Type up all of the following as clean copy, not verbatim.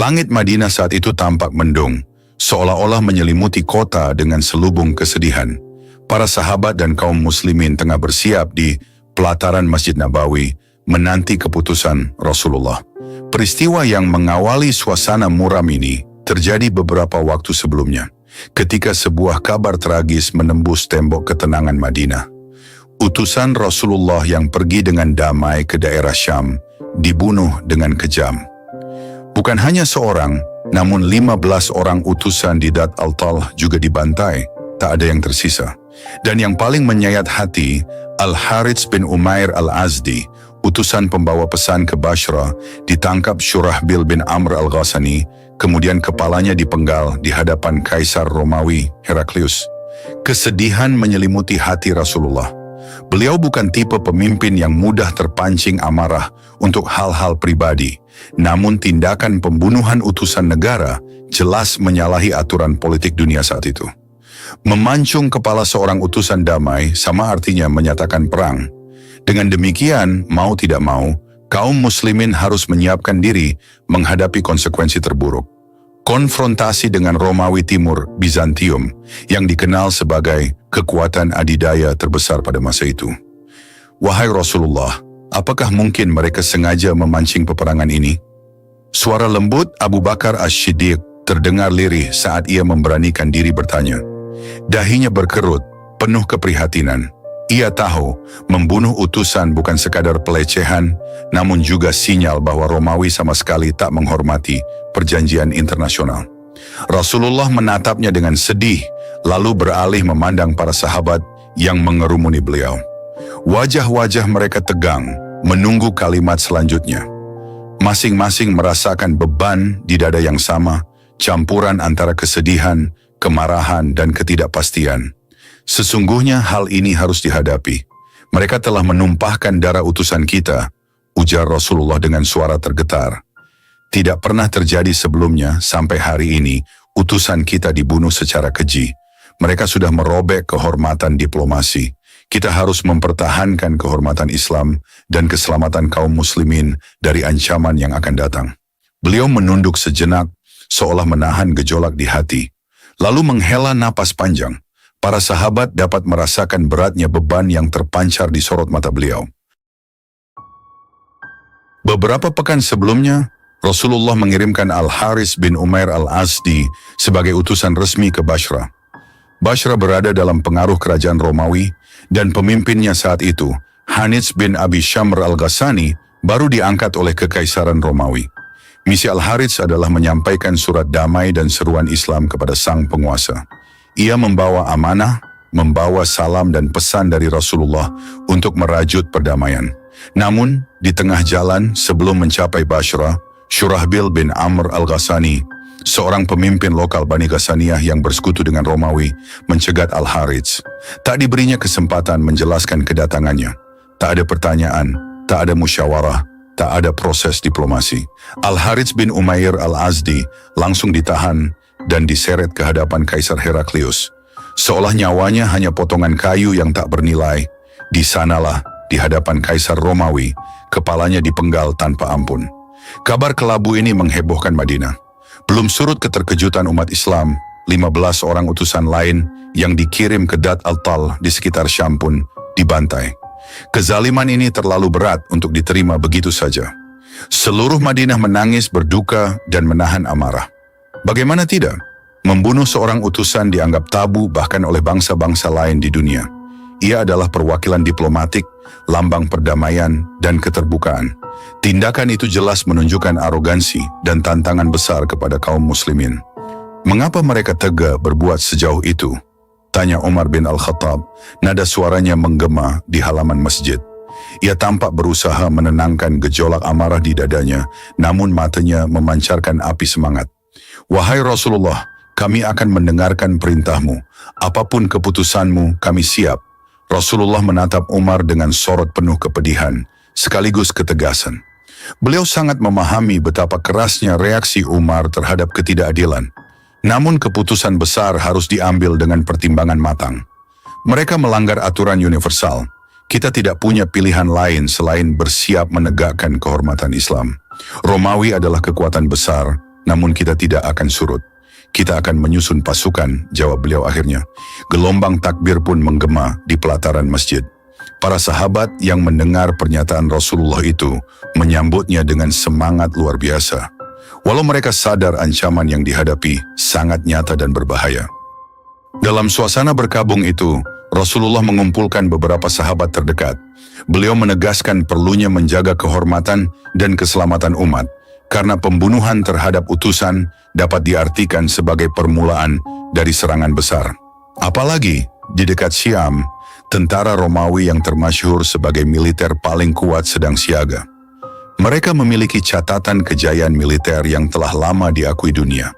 Langit Madinah saat itu tampak mendung, seolah-olah menyelimuti kota dengan selubung kesedihan. Para sahabat dan kaum muslimin tengah bersiap di pelataran Masjid Nabawi, menanti keputusan Rasulullah. Peristiwa yang mengawali suasana muram ini terjadi beberapa waktu sebelumnya, ketika sebuah kabar tragis menembus tembok ketenangan Madinah. Utusan Rasulullah yang pergi dengan damai ke daerah Syam dibunuh dengan kejam. Bukan hanya seorang, namun 15 orang utusan di Dat al-Tal juga dibantai, tak ada yang tersisa. Dan yang paling menyayat hati, Al-Harits bin Umair al-Azdi, utusan pembawa pesan ke Basra, ditangkap Syurahbil bin Amr al-Ghassani, kemudian kepalanya dipenggal di hadapan Kaisar Romawi, Heraklius. Kesedihan menyelimuti hati Rasulullah. Beliau bukan tipe pemimpin yang mudah terpancing amarah untuk hal-hal pribadi, namun tindakan pembunuhan utusan negara jelas menyalahi aturan politik dunia saat itu. Memancung kepala seorang utusan damai sama artinya menyatakan perang. Dengan demikian, mau tidak mau, kaum muslimin harus menyiapkan diri menghadapi konsekuensi terburuk. Konfrontasi dengan Romawi Timur, Bizantium, yang dikenal sebagai kekuatan adidaya terbesar pada masa itu. Wahai Rasulullah, apakah mungkin mereka sengaja memancing peperangan ini? Suara lembut Abu Bakar As-Siddiq terdengar lirih saat ia memberanikan diri bertanya. Dahinya berkerut, penuh keprihatinan. Ia tahu, membunuh utusan bukan sekadar pelecehan, namun juga sinyal bahwa Romawi sama sekali tak menghormati perjanjian internasional. Rasulullah menatapnya dengan sedih, lalu beralih memandang para sahabat yang mengerumuni beliau. Wajah-wajah mereka tegang, menunggu kalimat selanjutnya. Masing-masing merasakan beban di dada yang sama, campuran antara kesedihan, kemarahan, dan ketidakpastian. Sesungguhnya hal ini harus dihadapi. Mereka telah menumpahkan darah utusan kita, ujar Rasulullah dengan suara tergetar. Tidak pernah terjadi sebelumnya sampai hari ini, utusan kita dibunuh secara keji. Mereka sudah merobek kehormatan diplomasi. Kita harus mempertahankan kehormatan Islam dan keselamatan kaum muslimin dari ancaman yang akan datang. Beliau menunduk sejenak, seolah menahan gejolak di hati. Lalu menghela napas panjang. Para sahabat dapat merasakan beratnya beban yang terpancar di sorot mata beliau. Beberapa pekan sebelumnya, Rasulullah mengirimkan Al-Haris bin Umair al-Azdi sebagai utusan resmi ke Basra. Basra berada dalam pengaruh kerajaan Romawi, dan pemimpinnya saat itu, Hanits bin Abi Syamr al-Ghassani, baru diangkat oleh Kekaisaran Romawi. Misi Al-Harits adalah menyampaikan surat damai dan seruan Islam kepada sang penguasa. Ia membawa amanah, membawa salam dan pesan dari Rasulullah untuk merajut perdamaian. Namun, di tengah jalan sebelum mencapai Basra, Syurahbil bin Amr al-Ghassani, seorang pemimpin lokal Bani Ghassaniyah yang bersekutu dengan Romawi, mencegat Al-Harits. Tak diberinya kesempatan menjelaskan kedatangannya. Tak ada pertanyaan, tak ada musyawarah, tak ada proses diplomasi. Al-Harits bin Umair al-Azdi langsung ditahan dan diseret ke hadapan Kaisar Heraklius. Seolah nyawanya hanya potongan kayu yang tak bernilai, di sanalah, di hadapan Kaisar Romawi, kepalanya dipenggal tanpa ampun. Kabar kelabu ini menghebohkan Madinah. Belum surut keterkejutan umat Islam, 15 orang utusan lain yang dikirim ke Dat al-Tal di sekitar Syam pun dibantai. Kezaliman ini terlalu berat untuk diterima begitu saja. Seluruh Madinah menangis, berduka, dan menahan amarah. Bagaimana tidak? Membunuh seorang utusan dianggap tabu bahkan oleh bangsa-bangsa lain di dunia. Ia adalah perwakilan diplomatik, lambang perdamaian, dan keterbukaan. Tindakan itu jelas menunjukkan arogansi dan tantangan besar kepada kaum muslimin. Mengapa mereka tega berbuat sejauh itu? Tanya Umar bin Al-Khattab, nada suaranya menggema di halaman masjid. Ia tampak berusaha menenangkan gejolak amarah di dadanya, namun matanya memancarkan api semangat. Wahai Rasulullah, kami akan mendengarkan perintahmu. Apapun keputusanmu, kami siap. Rasulullah menatap Umar dengan sorot penuh kepedihan, sekaligus ketegasan. Beliau sangat memahami betapa kerasnya reaksi Umar terhadap ketidakadilan. Namun keputusan besar harus diambil dengan pertimbangan matang. Mereka melanggar aturan universal. Kita tidak punya pilihan lain selain bersiap menegakkan kehormatan Islam. Romawi adalah kekuatan besar, namun kita tidak akan surut. Kita akan menyusun pasukan, jawab beliau akhirnya. Gelombang takbir pun menggema di pelataran masjid. Para sahabat yang mendengar pernyataan Rasulullah itu menyambutnya dengan semangat luar biasa. Walau mereka sadar ancaman yang dihadapi sangat nyata dan berbahaya. Dalam suasana berkabung itu, Rasulullah mengumpulkan beberapa sahabat terdekat. Beliau menegaskan perlunya menjaga kehormatan dan keselamatan umat, karena pembunuhan terhadap utusan dapat diartikan sebagai permulaan dari serangan besar. Apalagi di dekat Syam, tentara Romawi yang termasyhur sebagai militer paling kuat sedang siaga. Mereka memiliki catatan kejayaan militer yang telah lama diakui dunia.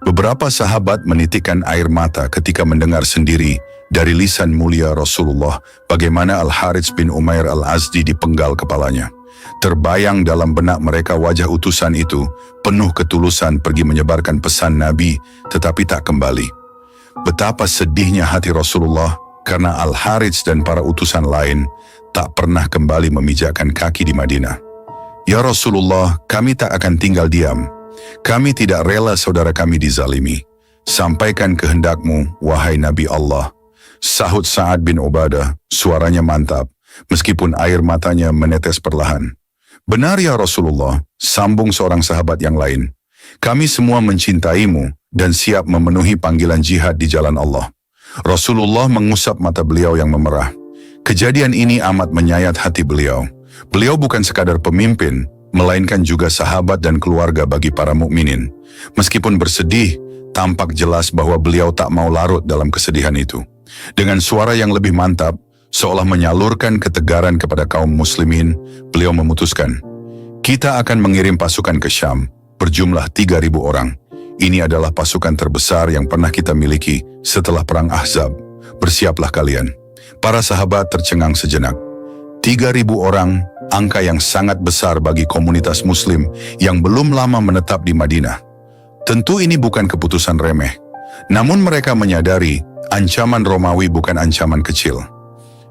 Beberapa sahabat menitikkan air mata ketika mendengar sendiri dari lisan mulia Rasulullah bagaimana Al-Harits bin Umair Al-Azdi dipenggal kepalanya. Terbayang dalam benak mereka wajah utusan itu penuh ketulusan pergi menyebarkan pesan Nabi tetapi tak kembali. Betapa sedihnya hati Rasulullah karena Al-Harits dan para utusan lain tak pernah kembali memijakkan kaki di Madinah. Ya Rasulullah, kami tak akan tinggal diam. Kami tidak rela saudara kami dizalimi. Sampaikan kehendakmu, wahai Nabi Allah. Sahut Sa'ad bin Ubadah, suaranya mantap, meskipun air matanya menetes perlahan. Benar ya Rasulullah, sambung seorang sahabat yang lain. Kami semua mencintaimu dan siap memenuhi panggilan jihad di jalan Allah. Rasulullah mengusap mata beliau yang memerah. Kejadian ini amat menyayat hati beliau. Beliau bukan sekadar pemimpin, melainkan juga sahabat dan keluarga bagi para mukminin. Meskipun bersedih, tampak jelas bahwa beliau tak mau larut dalam kesedihan itu. Dengan suara yang lebih mantap, seolah menyalurkan ketegaran kepada kaum muslimin, beliau memutuskan, kita akan mengirim pasukan ke Syam, berjumlah 3.000 orang. Ini adalah pasukan terbesar yang pernah kita miliki setelah perang Ahzab. Bersiaplah kalian. Para sahabat tercengang sejenak. 3.000 orang, angka yang sangat besar bagi komunitas muslim yang belum lama menetap di Madinah. Tentu ini bukan keputusan remeh. Namun mereka menyadari ancaman Romawi bukan ancaman kecil.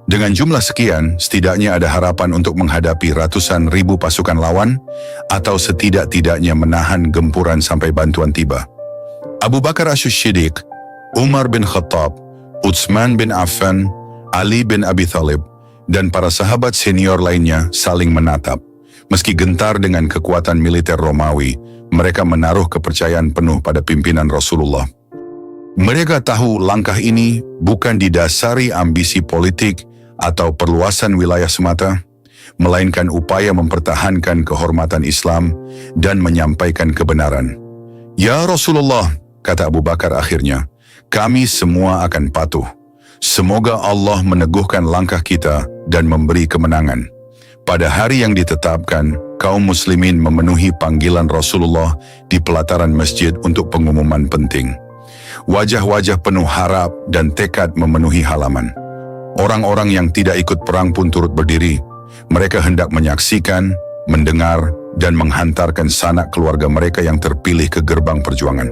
Dengan jumlah sekian, setidaknya ada harapan untuk menghadapi ratusan ribu pasukan lawan, atau setidak-tidaknya menahan gempuran sampai bantuan tiba. Abu Bakar Asy-Siddiq, Umar bin Khattab, Utsman bin Affan, Ali bin Abi Thalib, dan para sahabat senior lainnya saling menatap. Meski gentar dengan kekuatan militer Romawi, mereka menaruh kepercayaan penuh pada pimpinan Rasulullah. Mereka tahu langkah ini bukan didasari ambisi politik atau perluasan wilayah semata, melainkan upaya mempertahankan kehormatan Islam dan menyampaikan kebenaran. Ya Rasulullah, kata Abu Bakar akhirnya, kami semua akan patuh. Semoga Allah meneguhkan langkah kita dan memberi kemenangan. Pada hari yang ditetapkan, kaum muslimin memenuhi panggilan Rasulullah di pelataran masjid untuk pengumuman penting. Wajah-wajah penuh harap dan tekad memenuhi halaman. Orang-orang yang tidak ikut perang pun turut berdiri. Mereka hendak menyaksikan, mendengar, dan menghantarkan sanak keluarga mereka yang terpilih ke gerbang perjuangan.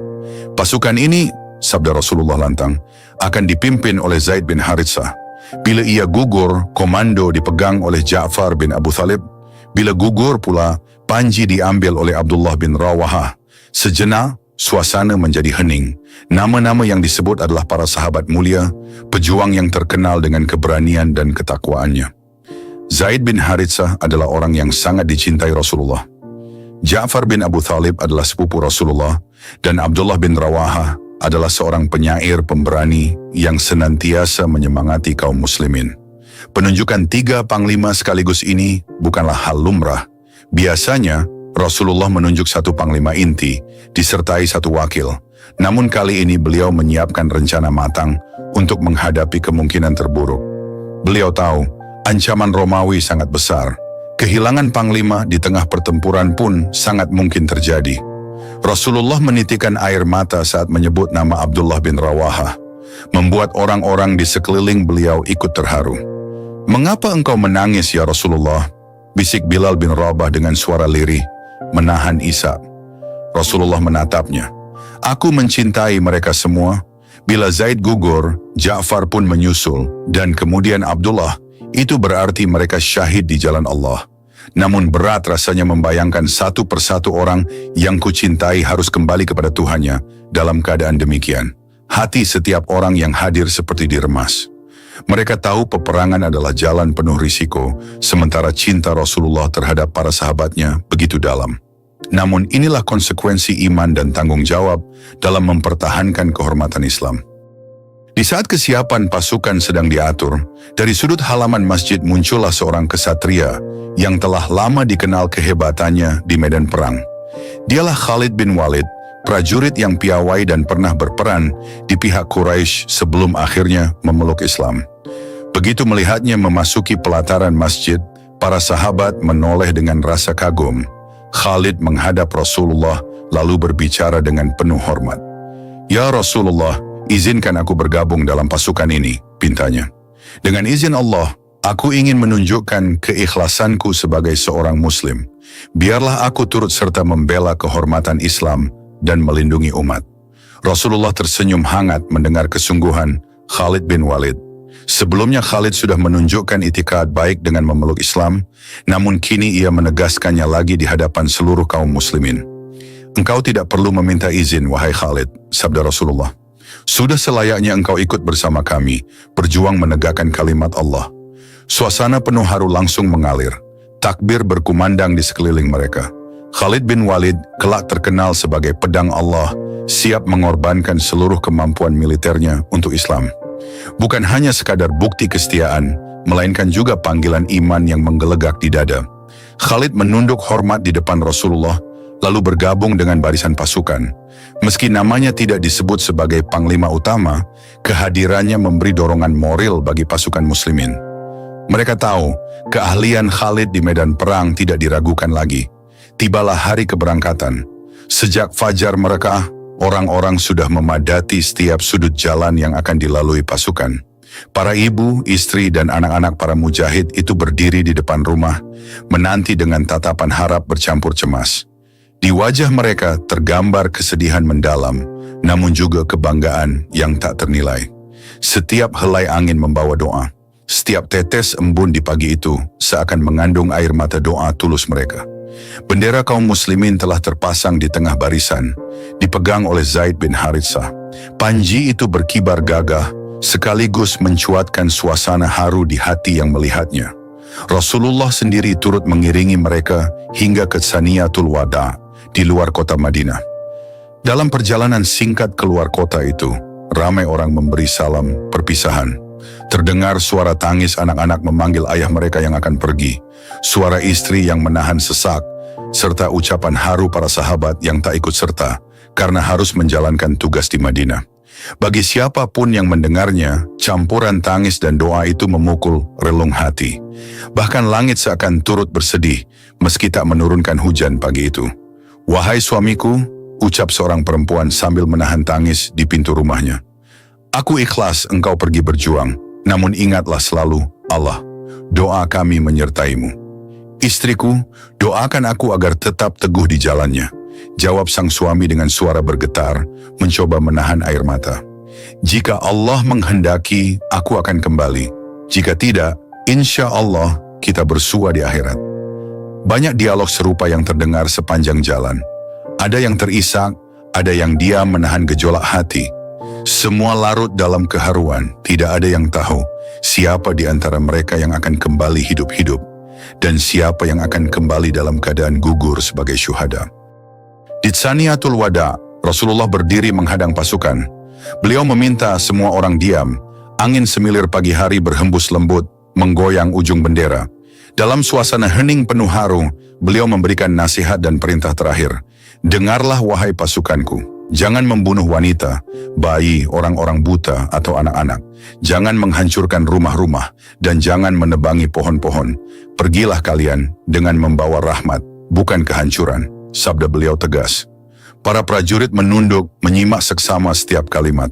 Pasukan ini, sabda Rasulullah lantang, akan dipimpin oleh Zaid bin Haritsah. Bila ia gugur, komando dipegang oleh Ja'far bin Abu Thalib. Bila gugur pula, panji diambil oleh Abdullah bin Rawahah. Sejenak, suasana menjadi hening. Nama-nama yang disebut adalah para sahabat mulia, pejuang yang terkenal dengan keberanian dan ketakwaannya. Zaid bin Haritsah adalah orang yang sangat dicintai Rasulullah. Ja'far bin Abu Thalib adalah sepupu Rasulullah, dan Abdullah bin Rawahah adalah seorang penyair pemberani yang senantiasa menyemangati kaum muslimin. Penunjukan 3 panglima sekaligus ini bukanlah hal lumrah. Biasanya, Rasulullah menunjuk 1 panglima inti, disertai 1 wakil. Namun kali ini beliau menyiapkan rencana matang untuk menghadapi kemungkinan terburuk. Beliau tahu, ancaman Romawi sangat besar. Kehilangan panglima di tengah pertempuran pun sangat mungkin terjadi. Rasulullah menitikkan air mata saat menyebut nama Abdullah bin Rawahah, membuat orang-orang di sekeliling beliau ikut terharu. Mengapa engkau menangis ya Rasulullah? Bisik Bilal bin Rabah dengan suara lirih, menahan isak. Rasulullah menatapnya. Aku mencintai mereka semua. Bila Zaid gugur, Ja'far pun menyusul, dan kemudian Abdullah. Itu berarti mereka syahid di jalan Allah. Namun berat rasanya membayangkan satu persatu orang yang kucintai harus kembali kepada Tuhannya dalam keadaan demikian. Hati setiap orang yang hadir seperti diremas. Mereka tahu peperangan adalah jalan penuh risiko, sementara cinta Rasulullah terhadap para sahabatnya begitu dalam. Namun inilah konsekuensi iman dan tanggung jawab dalam mempertahankan kehormatan Islam. Di saat kesiapan pasukan sedang diatur, dari sudut halaman masjid muncullah seorang kesatria yang telah lama dikenal kehebatannya di medan perang. Dialah Khalid bin Walid, prajurit yang piawai dan pernah berperan di pihak Quraisy sebelum akhirnya memeluk Islam. Begitu melihatnya memasuki pelataran masjid, para sahabat menoleh dengan rasa kagum. Khalid menghadap Rasulullah lalu berbicara dengan penuh hormat. "Ya Rasulullah, izinkan aku bergabung dalam pasukan ini," pintanya. "Dengan izin Allah, aku ingin menunjukkan keikhlasanku sebagai seorang muslim. Biarlah aku turut serta membela kehormatan Islam dan melindungi umat." Rasulullah tersenyum hangat mendengar kesungguhan Khalid bin Walid. Sebelumnya Khalid sudah menunjukkan itikad baik dengan memeluk Islam, namun kini ia menegaskannya lagi di hadapan seluruh kaum muslimin. "Engkau tidak perlu meminta izin, wahai Khalid," sabda Rasulullah. "Sudah selayaknya engkau ikut bersama kami, berjuang menegakkan kalimat Allah." Suasana penuh haru langsung mengalir. Takbir berkumandang di sekeliling mereka. Khalid bin Walid kelak terkenal sebagai pedang Allah, siap mengorbankan seluruh kemampuan militernya untuk Islam. Bukan hanya sekadar bukti kesetiaan, melainkan juga panggilan iman yang menggelegak di dada. Khalid menunduk hormat di depan Rasulullah, lalu bergabung dengan barisan pasukan. Meski namanya tidak disebut sebagai panglima utama, kehadirannya memberi dorongan moral bagi pasukan muslimin. Mereka tahu, keahlian Khalid di medan perang tidak diragukan lagi. Tibalah hari keberangkatan. Sejak fajar mereka, orang-orang sudah memadati setiap sudut jalan yang akan dilalui pasukan. Para ibu, istri, dan anak-anak para mujahid itu berdiri di depan rumah, menanti dengan tatapan harap bercampur cemas. Di wajah mereka tergambar kesedihan mendalam, namun juga kebanggaan yang tak ternilai. Setiap helai angin membawa doa. Setiap tetes embun di pagi itu seakan mengandung air mata doa tulus mereka. Bendera kaum muslimin telah terpasang di tengah barisan, dipegang oleh Zaid bin Haritsah. Panji itu berkibar gagah, sekaligus mencuatkan suasana haru di hati yang melihatnya. Rasulullah sendiri turut mengiringi mereka hingga ke Saniyatul Wada di luar kota Madinah. Dalam perjalanan singkat keluar kota itu, ramai orang memberi salam perpisahan. Terdengar suara tangis anak-anak memanggil ayah mereka yang akan pergi, suara istri yang menahan sesak, serta ucapan haru para sahabat yang tak ikut serta karena harus menjalankan tugas di Madinah. Bagi siapapun yang mendengarnya, campuran tangis dan doa itu memukul relung hati. Bahkan langit seakan turut bersedih meski tak menurunkan hujan pagi itu. "Wahai suamiku," ucap seorang perempuan sambil menahan tangis di pintu rumahnya. "Aku ikhlas engkau pergi berjuang, namun ingatlah selalu Allah, doa kami menyertaimu." "Istriku, doakan aku agar tetap teguh di jalannya," jawab sang suami dengan suara bergetar, mencoba menahan air mata. "Jika Allah menghendaki, aku akan kembali. Jika tidak, insya Allah kita bersua di akhirat." Banyak dialog serupa yang terdengar sepanjang jalan. Ada yang terisak, ada yang diam menahan gejolak hati. Semua larut dalam keharuan, tidak ada yang tahu siapa di antara mereka yang akan kembali hidup-hidup dan siapa yang akan kembali dalam keadaan gugur sebagai syuhada. Di Saniyatul Wada, Rasulullah berdiri menghadang pasukan. Beliau meminta semua orang diam. Angin semilir pagi hari berhembus lembut, menggoyang ujung bendera. Dalam suasana hening penuh haru, beliau memberikan nasihat dan perintah terakhir. "Dengarlah wahai pasukanku. Jangan membunuh wanita, bayi, orang-orang buta, atau anak-anak. Jangan menghancurkan rumah-rumah, dan jangan menebangi pohon-pohon. Pergilah kalian dengan membawa rahmat, bukan kehancuran," sabda beliau tegas. Para prajurit menunduk, menyimak seksama setiap kalimat.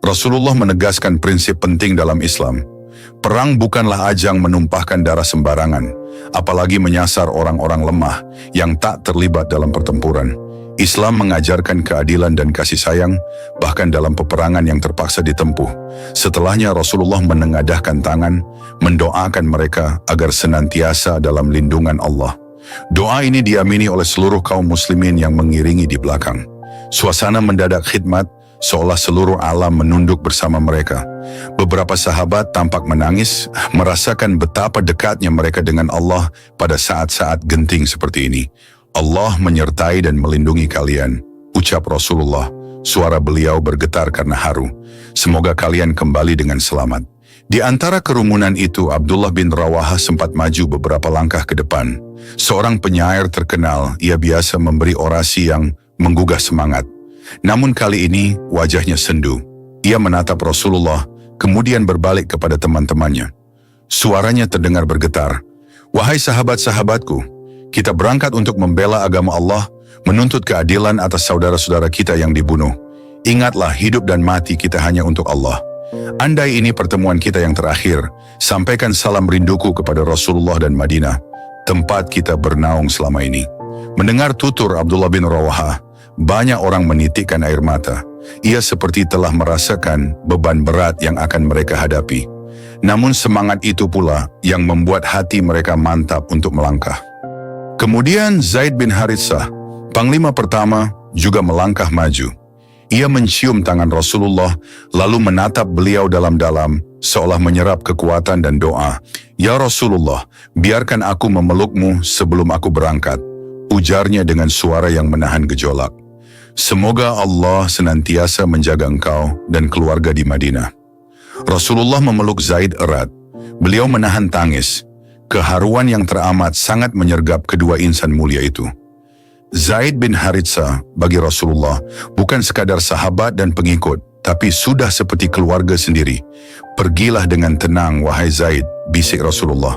Rasulullah menegaskan prinsip penting dalam Islam. Perang bukanlah ajang menumpahkan darah sembarangan, apalagi menyasar orang-orang lemah yang tak terlibat dalam pertempuran. Islam mengajarkan keadilan dan kasih sayang, bahkan dalam peperangan yang terpaksa ditempuh. Setelahnya Rasulullah menengadahkan tangan, mendoakan mereka agar senantiasa dalam lindungan Allah. Doa ini diamini oleh seluruh kaum muslimin yang mengiringi di belakang. Suasana mendadak khidmat, seolah seluruh alam menunduk bersama mereka. Beberapa sahabat tampak menangis, merasakan betapa dekatnya mereka dengan Allah pada saat-saat genting seperti ini. Allah menyertai dan melindungi kalian, ucap Rasulullah. Suara beliau bergetar karena haru. Semoga kalian kembali dengan selamat. Di antara kerumunan itu, Abdullah bin Rawaha sempat maju beberapa langkah ke depan. Seorang penyair terkenal, ia biasa memberi orasi yang menggugah semangat. Namun kali ini wajahnya sendu. Ia menatap Rasulullah, kemudian berbalik kepada teman-temannya. Suaranya terdengar bergetar. Wahai sahabat-sahabatku, kita berangkat untuk membela agama Allah, menuntut keadilan atas saudara-saudara kita yang dibunuh. Ingatlah, hidup dan mati kita hanya untuk Allah. Andai ini pertemuan kita yang terakhir, sampaikan salam rinduku kepada Rasulullah dan Madinah, tempat kita bernaung selama ini. Mendengar tutur Abdullah bin Rawaha, banyak orang menitikkan air mata. Ia seperti telah merasakan beban berat yang akan mereka hadapi. Namun semangat itu pula yang membuat hati mereka mantap untuk melangkah. Kemudian Zaid bin Haritsah, panglima pertama, juga melangkah maju. Ia mencium tangan Rasulullah, lalu menatap beliau dalam-dalam, seolah menyerap kekuatan dan doa. Ya Rasulullah, biarkan aku memelukmu sebelum aku berangkat, ujarnya dengan suara yang menahan gejolak. Semoga Allah senantiasa menjaga engkau dan keluarga di Madinah. Rasulullah memeluk Zaid erat. Beliau menahan tangis. Keharuan yang teramat sangat menyergap kedua insan mulia itu. Zaid bin Haritsah bagi Rasulullah bukan sekadar sahabat dan pengikut, tapi sudah seperti keluarga sendiri. Pergilah dengan tenang, wahai Zaid, bisik Rasulullah.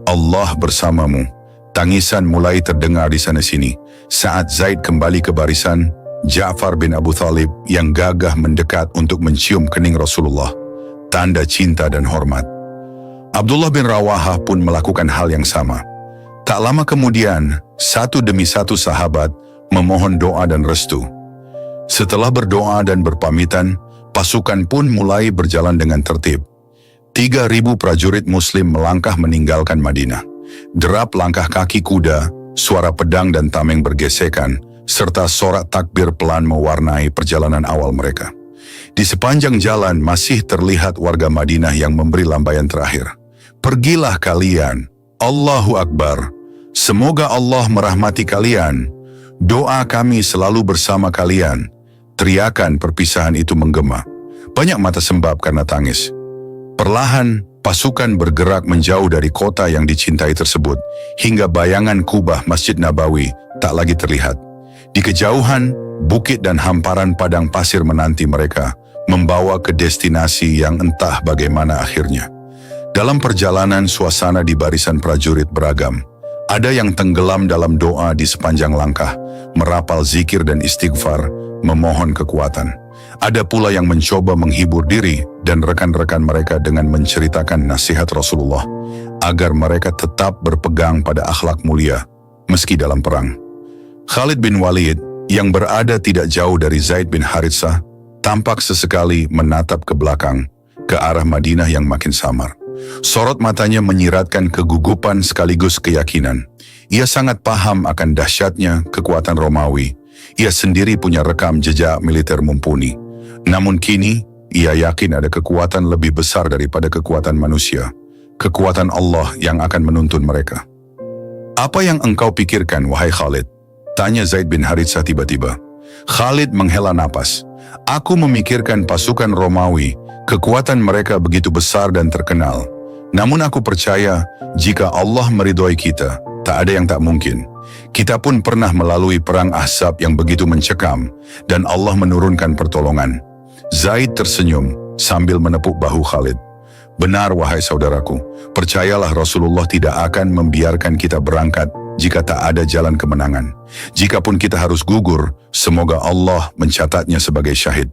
Allah bersamamu. Tangisan mulai terdengar di sana-sini. Saat Zaid kembali ke barisan, Ja'far bin Abu Thalib yang gagah mendekat untuk mencium kening Rasulullah. Tanda cinta dan hormat. Abdullah bin Rawaha pun melakukan hal yang sama. Tak lama kemudian, satu demi satu sahabat memohon doa dan restu. Setelah berdoa dan berpamitan, pasukan pun mulai berjalan dengan tertib. 3.000 prajurit muslim melangkah meninggalkan Madinah. Derap langkah kaki kuda, suara pedang dan tameng bergesekan, serta sorak takbir pelan mewarnai perjalanan awal mereka. Di sepanjang jalan masih terlihat warga Madinah yang memberi lambaian terakhir. Pergilah kalian, Allahu Akbar. Semoga Allah merahmati kalian. Doa kami selalu bersama kalian. Teriakan perpisahan itu menggema. Banyak mata sembab karena tangis. Perlahan, pasukan bergerak menjauh dari kota yang dicintai tersebut, hingga bayangan kubah Masjid Nabawi tak lagi terlihat. Di kejauhan, bukit dan hamparan padang pasir menanti mereka, membawa ke destinasi yang entah bagaimana akhirnya. Dalam perjalanan, suasana di barisan prajurit beragam. Ada yang tenggelam dalam doa di sepanjang langkah, merapal zikir dan istighfar, memohon kekuatan. Ada pula yang mencoba menghibur diri dan rekan-rekan mereka dengan menceritakan nasihat Rasulullah, agar mereka tetap berpegang pada akhlak mulia, meski dalam perang. Khalid bin Walid, yang berada tidak jauh dari Zaid bin Haritsah, tampak sesekali menatap ke belakang, ke arah Madinah yang makin samar. Sorot matanya menyiratkan kegugupan sekaligus keyakinan. Ia sangat paham akan dahsyatnya kekuatan Romawi. Ia sendiri punya rekam jejak militer mumpuni. Namun kini, ia yakin ada kekuatan lebih besar daripada kekuatan manusia. Kekuatan Allah yang akan menuntun mereka. Apa yang engkau pikirkan, wahai Khalid? Tanya Zaid bin Haritsah tiba-tiba. Khalid menghela napas. Aku memikirkan pasukan Romawi. Kekuatan mereka begitu besar dan terkenal. Namun aku percaya, jika Allah meridhoi kita, tak ada yang tak mungkin. Kita pun pernah melalui perang Ahzab yang begitu mencekam, dan Allah menurunkan pertolongan. Zaid tersenyum sambil menepuk bahu Khalid. Benar, wahai saudaraku, percayalah Rasulullah tidak akan membiarkan kita berangkat jika tak ada jalan kemenangan. Jikapun kita harus gugur, semoga Allah mencatatnya sebagai syahid.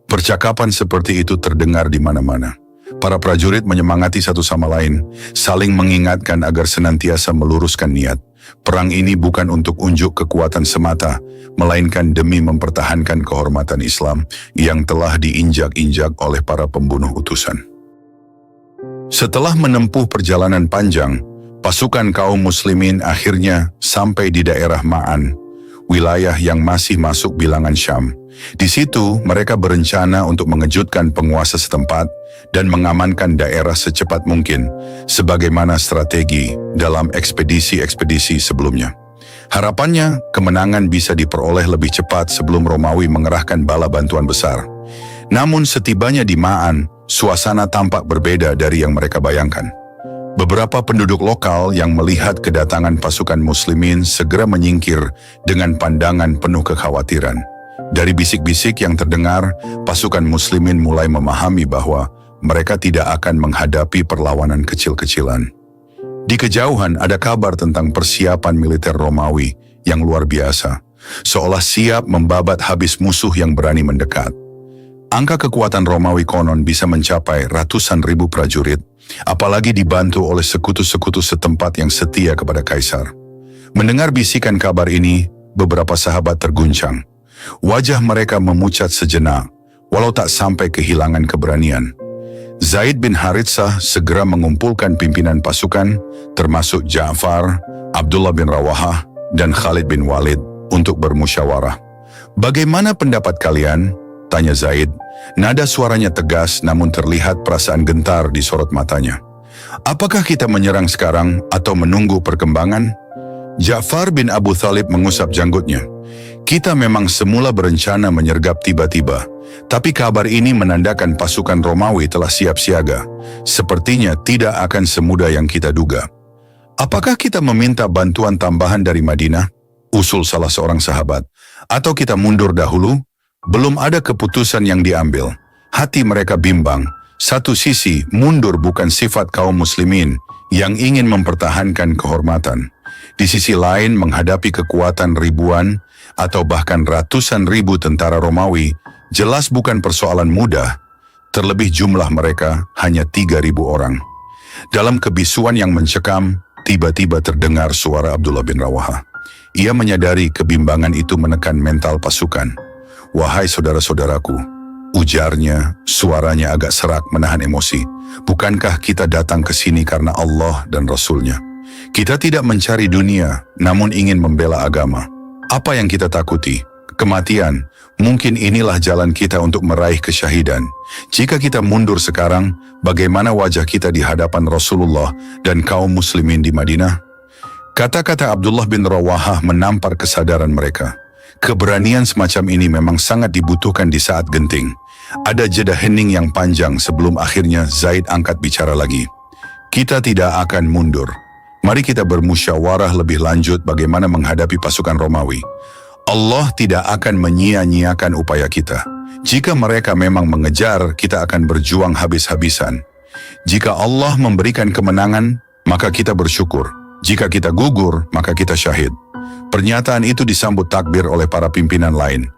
Percakapan seperti itu terdengar di mana-mana. Para prajurit menyemangati satu sama lain, saling mengingatkan agar senantiasa meluruskan niat. Perang ini bukan untuk unjuk kekuatan semata, melainkan demi mempertahankan kehormatan Islam yang telah diinjak-injak oleh para pembunuh utusan. Setelah menempuh perjalanan panjang, pasukan kaum muslimin akhirnya sampai di daerah Ma'an, wilayah yang masih masuk bilangan Syam. Di situ mereka berencana untuk mengejutkan penguasa setempat dan mengamankan daerah secepat mungkin, sebagaimana strategi dalam ekspedisi-ekspedisi sebelumnya. Harapannya, kemenangan bisa diperoleh lebih cepat sebelum Romawi mengerahkan bala bantuan besar. Namun setibanya di Ma'an, suasana tampak berbeda dari yang mereka bayangkan. Beberapa penduduk lokal yang melihat kedatangan pasukan muslimin segera menyingkir dengan pandangan penuh kekhawatiran. Dari bisik-bisik yang terdengar, pasukan muslimin mulai memahami bahwa mereka tidak akan menghadapi perlawanan kecil-kecilan. Di kejauhan ada kabar tentang persiapan militer Romawi yang luar biasa, seolah siap membabat habis musuh yang berani mendekat. Angka kekuatan Romawi konon bisa mencapai ratusan ribu prajurit, apalagi dibantu oleh sekutu-sekutu setempat yang setia kepada kaisar. Mendengar bisikan kabar ini, beberapa sahabat terguncang. Wajah mereka memucat sejenak, walau tak sampai kehilangan keberanian. Zaid bin Haritsah segera mengumpulkan pimpinan pasukan, termasuk Ja'far, Abdullah bin Rawahah, dan Khalid bin Walid untuk bermusyawarah. "Bagaimana pendapat kalian?" tanya Zaid. Nada suaranya tegas namun terlihat perasaan gentar di sorot matanya. "Apakah kita menyerang sekarang atau menunggu perkembangan?" Ja'far bin Abu Thalib mengusap janggutnya. "Kita memang semula berencana menyergap tiba-tiba, tapi kabar ini menandakan pasukan Romawi telah siap siaga. Sepertinya tidak akan semudah yang kita duga." "Apakah kita meminta bantuan tambahan dari Madinah?" usul salah seorang sahabat. "Atau kita mundur dahulu?" Belum ada keputusan yang diambil. Hati mereka bimbang. Satu sisi, mundur bukan sifat kaum muslimin yang ingin mempertahankan kehormatan. Di sisi lain, menghadapi kekuatan ribuan atau bahkan ratusan ribu tentara Romawi jelas bukan persoalan mudah, terlebih jumlah mereka hanya 3.000 orang. Dalam kebisuan yang mencekam, tiba-tiba terdengar suara Abdullah bin Rawahah. Ia menyadari kebimbangan itu menekan mental pasukan. "Wahai saudara-saudaraku," ujarnya, suaranya agak serak menahan emosi. "Bukankah kita datang ke sini karena Allah dan Rasul-Nya? Kita tidak mencari dunia, namun ingin membela agama. Apa yang kita takuti? Kematian. Mungkin inilah jalan kita untuk meraih kesyahidan. Jika kita mundur sekarang, bagaimana wajah kita di hadapan Rasulullah dan kaum muslimin di Madinah?" Kata-kata Abdullah bin Rawahah menampar kesadaran mereka. Keberanian semacam ini memang sangat dibutuhkan di saat genting. Ada jeda hening yang panjang sebelum akhirnya Zaid angkat bicara lagi. "Kita tidak akan mundur. Mari kita bermusyawarah lebih lanjut bagaimana menghadapi pasukan Romawi. Allah tidak akan menyia-nyiakan upaya kita. Jika mereka memang mengejar, kita akan berjuang habis-habisan. Jika Allah memberikan kemenangan, maka kita bersyukur. Jika kita gugur, maka kita syahid." Pernyataan itu disambut takbir oleh para pimpinan lain.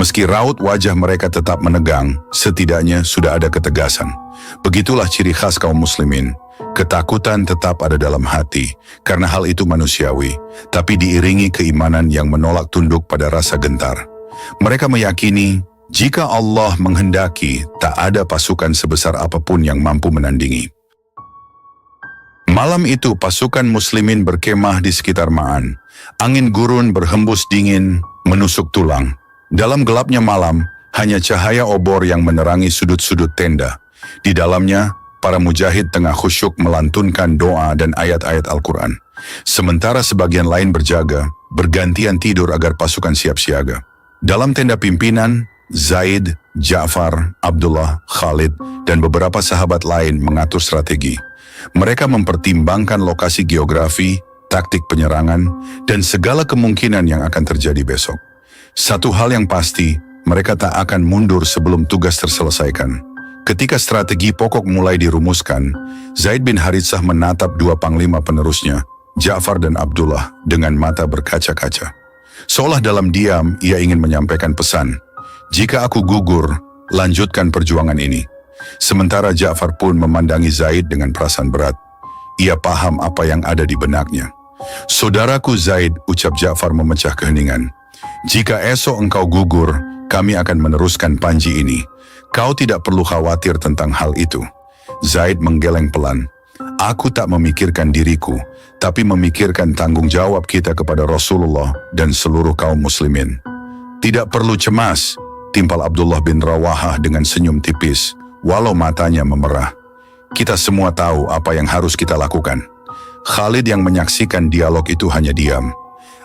Meski raut wajah mereka tetap menegang, setidaknya sudah ada ketegasan. Begitulah ciri khas kaum muslimin. Ketakutan tetap ada dalam hati, karena hal itu manusiawi, tapi diiringi keimanan yang menolak tunduk pada rasa gentar. Mereka meyakini, jika Allah menghendaki, tak ada pasukan sebesar apapun yang mampu menandingi. Malam itu pasukan muslimin berkemah di sekitar Ma'an. Angin gurun berhembus dingin, menusuk tulang. Dalam gelapnya malam, hanya cahaya obor yang menerangi sudut-sudut tenda. Di dalamnya, para mujahid tengah khusyuk melantunkan doa dan ayat-ayat Al-Quran. Sementara sebagian lain berjaga, bergantian tidur agar pasukan siap siaga. Dalam tenda pimpinan, Zaid, Ja'far, Abdullah, Khalid, dan beberapa sahabat lain mengatur strategi. Mereka mempertimbangkan lokasi geografi, taktik penyerangan, dan segala kemungkinan yang akan terjadi besok. Satu hal yang pasti, mereka tak akan mundur sebelum tugas terselesaikan. Ketika strategi pokok mulai dirumuskan, Zaid bin Haritsah menatap dua panglima penerusnya, Ja'far dan Abdullah, dengan mata berkaca-kaca. Seolah dalam diam, ia ingin menyampaikan pesan, "Jika aku gugur, lanjutkan perjuangan ini." Sementara Ja'far pun memandangi Zaid dengan perasaan berat. Ia paham apa yang ada di benaknya. Saudaraku Zaid, ucap Ja'far memecah keheningan. Jika esok engkau gugur, kami akan meneruskan panji ini. Kau tidak perlu khawatir tentang hal itu. Zaid menggeleng pelan. Aku tak memikirkan diriku, tapi memikirkan tanggung jawab kita kepada Rasulullah dan seluruh kaum muslimin. Tidak perlu cemas, timpal Abdullah bin Rawahah dengan senyum tipis, walau matanya memerah. Kita semua tahu apa yang harus kita lakukan. Khalid yang menyaksikan dialog itu hanya diam.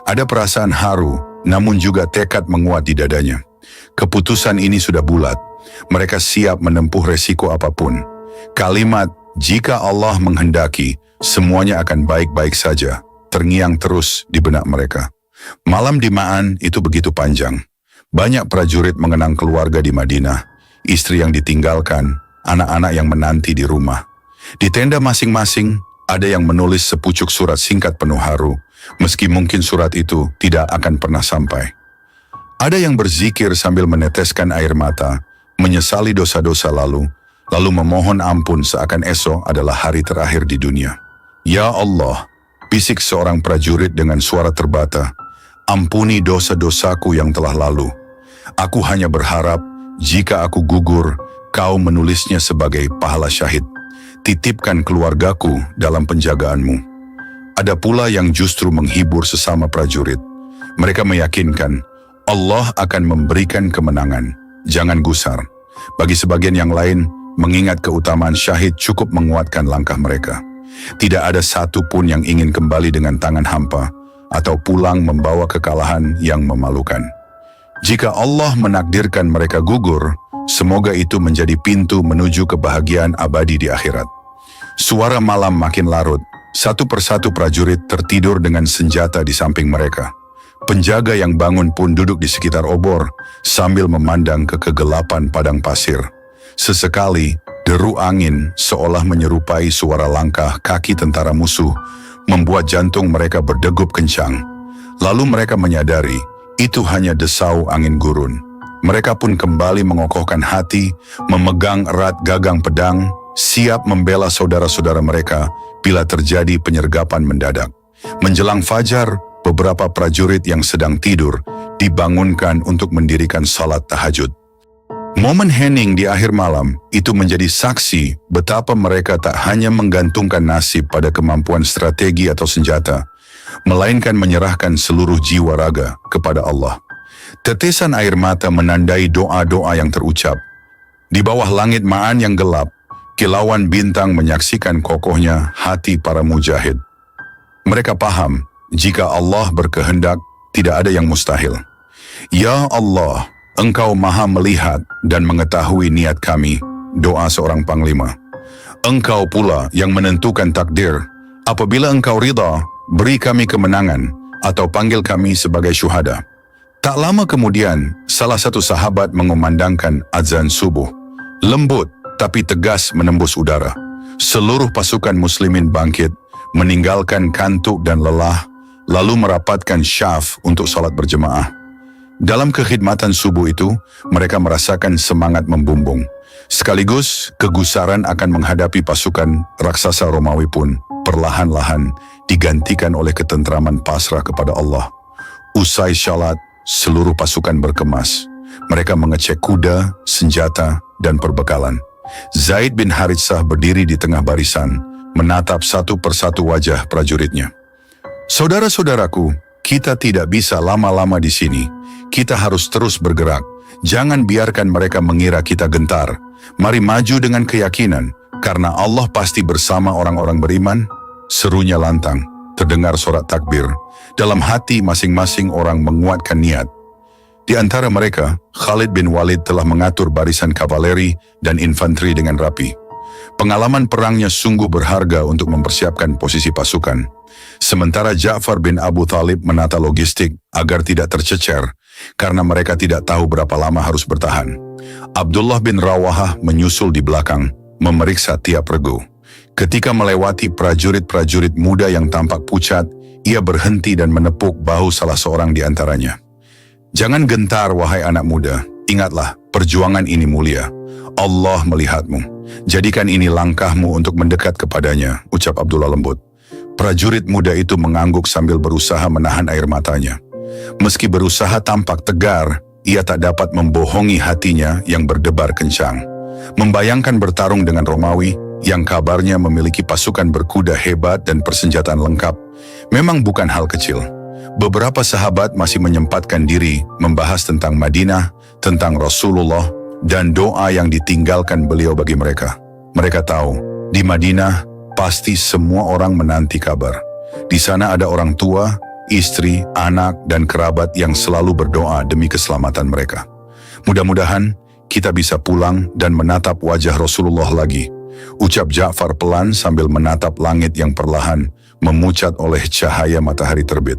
Ada perasaan haru, namun juga tekad menguat di dadanya. Keputusan ini sudah bulat. Mereka siap menempuh resiko apapun. Kalimat, jika Allah menghendaki, semuanya akan baik-baik saja, terngiang terus di benak mereka. Malam di Ma'an itu begitu panjang. Banyak prajurit mengenang keluarga di Madinah, istri yang ditinggalkan, anak-anak yang menanti di rumah. Di tenda masing-masing, ada yang menulis sepucuk surat singkat penuh haru, meski mungkin surat itu tidak akan pernah sampai. Ada yang berzikir sambil meneteskan air mata, menyesali dosa-dosa lalu memohon ampun seakan esok adalah hari terakhir di dunia. Ya Allah, bisik seorang prajurit dengan suara terbata, ampuni dosa-dosaku yang telah lalu. Aku hanya berharap, jika aku gugur, kau menulisnya sebagai pahala syahid. Titipkan keluargaku dalam penjagaanmu. Ada pula yang justru menghibur sesama prajurit. Mereka meyakinkan, Allah akan memberikan kemenangan. Jangan gusar. Bagi sebagian yang lain, mengingat keutamaan syahid cukup menguatkan langkah mereka. Tidak ada satu pun yang ingin kembali dengan tangan hampa atau pulang membawa kekalahan yang memalukan. Jika Allah menakdirkan mereka gugur, semoga itu menjadi pintu menuju kebahagiaan abadi di akhirat. Suara malam makin larut, satu persatu prajurit tertidur dengan senjata di samping mereka. Penjaga yang bangun pun duduk di sekitar obor sambil memandang ke kegelapan padang pasir. Sesekali, deru angin seolah menyerupai suara langkah kaki tentara musuh, membuat jantung mereka berdegup kencang. Lalu mereka menyadari, itu hanya desau angin gurun. Mereka pun kembali mengokohkan hati, memegang erat gagang pedang, siap membela saudara-saudara mereka bila terjadi penyergapan mendadak. Menjelang fajar, beberapa prajurit yang sedang tidur dibangunkan untuk mendirikan salat tahajud. Momen hening di akhir malam itu menjadi saksi betapa mereka tak hanya menggantungkan nasib pada kemampuan strategi atau senjata, melainkan menyerahkan seluruh jiwa raga kepada Allah. Tetesan air mata menandai doa-doa yang terucap. Di bawah langit Ma'an yang gelap, kilauan bintang menyaksikan kokohnya hati para mujahid. Mereka paham, jika Allah berkehendak, tidak ada yang mustahil. Ya Allah, Engkau maha melihat dan mengetahui niat kami, doa seorang panglima. Engkau pula yang menentukan takdir. Apabila Engkau ridha, beri kami kemenangan atau panggil kami sebagai syuhada. Tak lama kemudian, salah satu sahabat mengumandangkan azan subuh. Lembut tapi tegas menembus udara. Seluruh pasukan muslimin bangkit, meninggalkan kantuk dan lelah, lalu merapatkan syaf untuk salat berjemaah. Dalam kekhidmatan subuh itu, mereka merasakan semangat membumbung. Sekaligus, kegusaran akan menghadapi pasukan raksasa Romawi pun perlahan-lahan digantikan oleh ketentraman pasrah kepada Allah. Usai syalat, seluruh pasukan berkemas. Mereka mengecek kuda, senjata, dan perbekalan. Zaid bin Haritsah berdiri di tengah barisan, menatap satu persatu wajah prajuritnya. Saudara-saudaraku, kita tidak bisa lama-lama di sini. Kita harus terus bergerak. Jangan biarkan mereka mengira kita gentar. Mari maju dengan keyakinan, karena Allah pasti bersama orang-orang beriman. Serunya lantang, terdengar sorak takbir. Dalam hati masing-masing orang menguatkan niat. Di antara mereka, Khalid bin Walid telah mengatur barisan kavaleri dan infanteri dengan rapi. Pengalaman perangnya sungguh berharga untuk mempersiapkan posisi pasukan. Sementara Ja'far bin Abu Thalib menata logistik agar tidak tercecer, karena mereka tidak tahu berapa lama harus bertahan. Abdullah bin Rawahah menyusul di belakang, memeriksa tiap regu. Ketika melewati prajurit-prajurit muda yang tampak pucat, ia berhenti dan menepuk bahu salah seorang di antaranya. Jangan gentar, wahai anak muda. Ingatlah, perjuangan ini mulia. Allah melihatmu. Jadikan ini langkahmu untuk mendekat kepadanya, ucap Abdullah lembut. Prajurit muda itu mengangguk sambil berusaha menahan air matanya. Meski berusaha tampak tegar, ia tak dapat membohongi hatinya yang berdebar kencang. Membayangkan bertarung dengan Romawi, yang kabarnya memiliki pasukan berkuda hebat dan persenjataan lengkap, memang bukan hal kecil. Beberapa sahabat masih menyempatkan diri membahas tentang Madinah, tentang Rasulullah, dan doa yang ditinggalkan beliau bagi mereka. Mereka tahu, di Madinah pasti semua orang menanti kabar. Di sana ada orang tua, istri, anak, dan kerabat yang selalu berdoa demi keselamatan mereka. Mudah-mudahan kita bisa pulang dan menatap wajah Rasulullah lagi, ucap Ja'far pelan sambil menatap langit yang perlahan memucat oleh cahaya matahari terbit.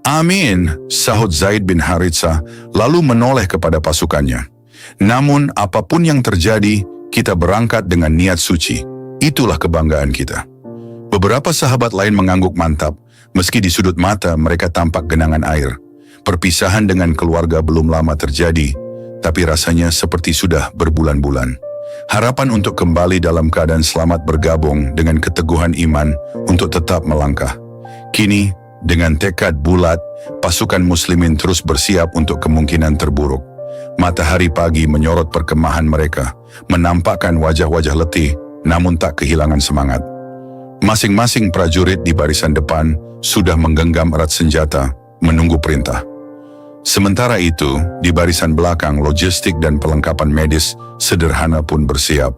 Amin, sahut Zaid bin Haritsah lalu menoleh kepada pasukannya. Namun apapun yang terjadi, kita berangkat dengan niat suci. Itulah kebanggaan kita. Beberapa sahabat lain mengangguk mantap, meski di sudut mata mereka tampak genangan air. Perpisahan dengan keluarga belum lama terjadi, tapi rasanya seperti sudah berbulan-bulan. Harapan untuk kembali dalam keadaan selamat bergabung dengan keteguhan iman untuk tetap melangkah. Kini, dengan tekad bulat, pasukan muslimin terus bersiap untuk kemungkinan terburuk. Matahari pagi menyorot perkemahan mereka, menampakkan wajah-wajah letih, namun tak kehilangan semangat. Masing-masing prajurit di barisan depan sudah menggenggam erat senjata, menunggu perintah. Sementara itu, di barisan belakang logistik dan perlengkapan medis sederhana pun bersiap.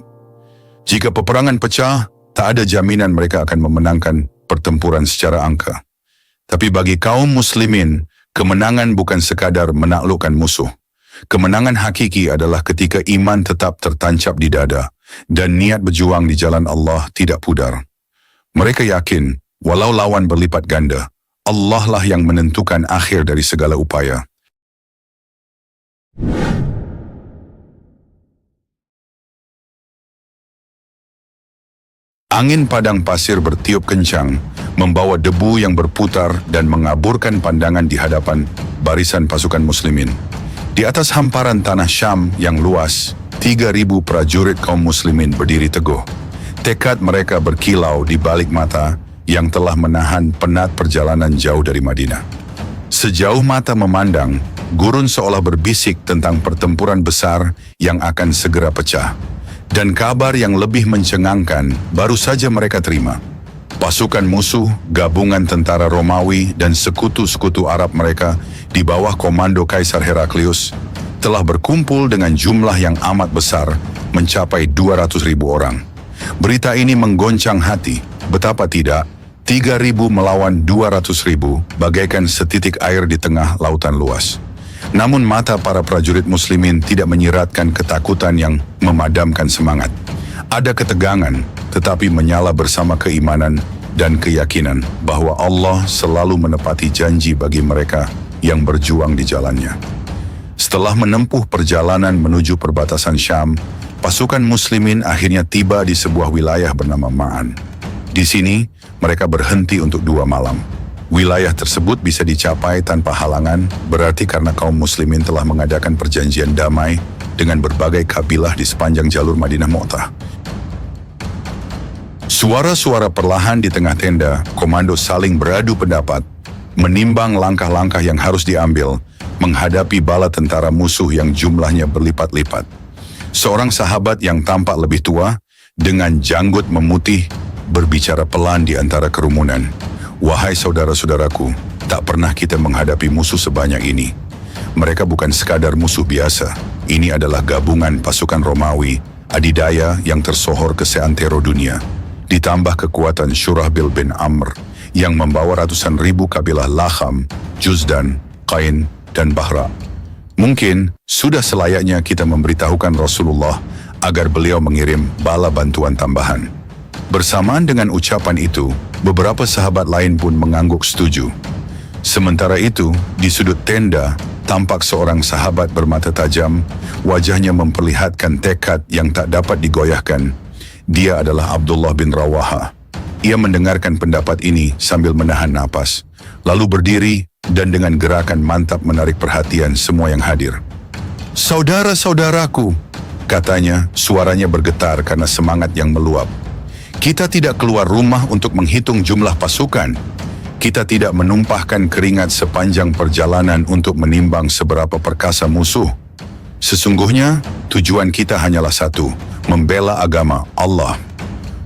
Jika peperangan pecah, tak ada jaminan mereka akan memenangkan pertempuran secara angka. Tapi bagi kaum muslimin, kemenangan bukan sekadar menaklukkan musuh. Kemenangan hakiki adalah ketika iman tetap tertancap di dada dan niat berjuang di jalan Allah tidak pudar. Mereka yakin, walau lawan berlipat ganda, Allah lah yang menentukan akhir dari segala upaya. Angin padang pasir bertiup kencang, membawa debu yang berputar dan mengaburkan pandangan di hadapan barisan pasukan muslimin. Di atas hamparan tanah Syam yang luas, 3.000 prajurit kaum muslimin berdiri teguh. Tekad mereka berkilau di balik mata yang telah menahan penat perjalanan jauh dari Madinah. Sejauh mata memandang, gurun seolah berbisik tentang pertempuran besar yang akan segera pecah. Dan kabar yang lebih mencengangkan baru saja mereka terima. Pasukan musuh, gabungan tentara Romawi dan sekutu-sekutu Arab mereka di bawah komando Kaisar Heraklius telah berkumpul dengan jumlah yang amat besar, mencapai 200.000 orang. Berita ini menggoncang hati, betapa tidak, 3.000 melawan 200.000 bagaikan setitik air di tengah lautan luas. Namun mata para prajurit muslimin tidak menyiratkan ketakutan yang memadamkan semangat. Ada ketegangan, tetapi menyala bersama keimanan dan keyakinan bahwa Allah selalu menepati janji bagi mereka yang berjuang di jalannya. Setelah menempuh perjalanan menuju perbatasan Syam, pasukan muslimin akhirnya tiba di sebuah wilayah bernama Ma'an. Di sini, mereka berhenti untuk 2 malam. Wilayah tersebut bisa dicapai tanpa halangan, berarti karena kaum muslimin telah mengadakan perjanjian damai dengan berbagai kabilah di sepanjang jalur Madinah Mu'tah. Suara-suara perlahan di tengah tenda, komando saling beradu pendapat, menimbang langkah-langkah yang harus diambil, menghadapi bala tentara musuh yang jumlahnya berlipat-lipat. Seorang sahabat yang tampak lebih tua, dengan janggut memutih, berbicara pelan di antara kerumunan. Wahai saudara-saudaraku, tak pernah kita menghadapi musuh sebanyak ini. Mereka bukan sekadar musuh biasa. Ini adalah gabungan pasukan Romawi, adidaya yang tersohor ke seantero dunia. Ditambah kekuatan Syurahbil bin Amr yang membawa ratusan ribu kabilah Lakham, Juzdan, Qain, dan Bahra. Mungkin sudah selayaknya kita memberitahukan Rasulullah agar beliau mengirim bala bantuan tambahan. Bersamaan dengan ucapan itu, beberapa sahabat lain pun mengangguk setuju. Sementara itu, di sudut tenda, tampak seorang sahabat bermata tajam, wajahnya memperlihatkan tekad yang tak dapat digoyahkan. Dia adalah Abdullah bin Rawaha. Ia mendengarkan pendapat ini sambil menahan napas, lalu berdiri dan dengan gerakan mantap menarik perhatian semua yang hadir. "Saudara-saudaraku," katanya, suaranya bergetar karena semangat yang meluap. Kita tidak keluar rumah untuk menghitung jumlah pasukan. Kita tidak menumpahkan keringat sepanjang perjalanan untuk menimbang seberapa perkasa musuh. Sesungguhnya, tujuan kita hanyalah satu, membela agama Allah.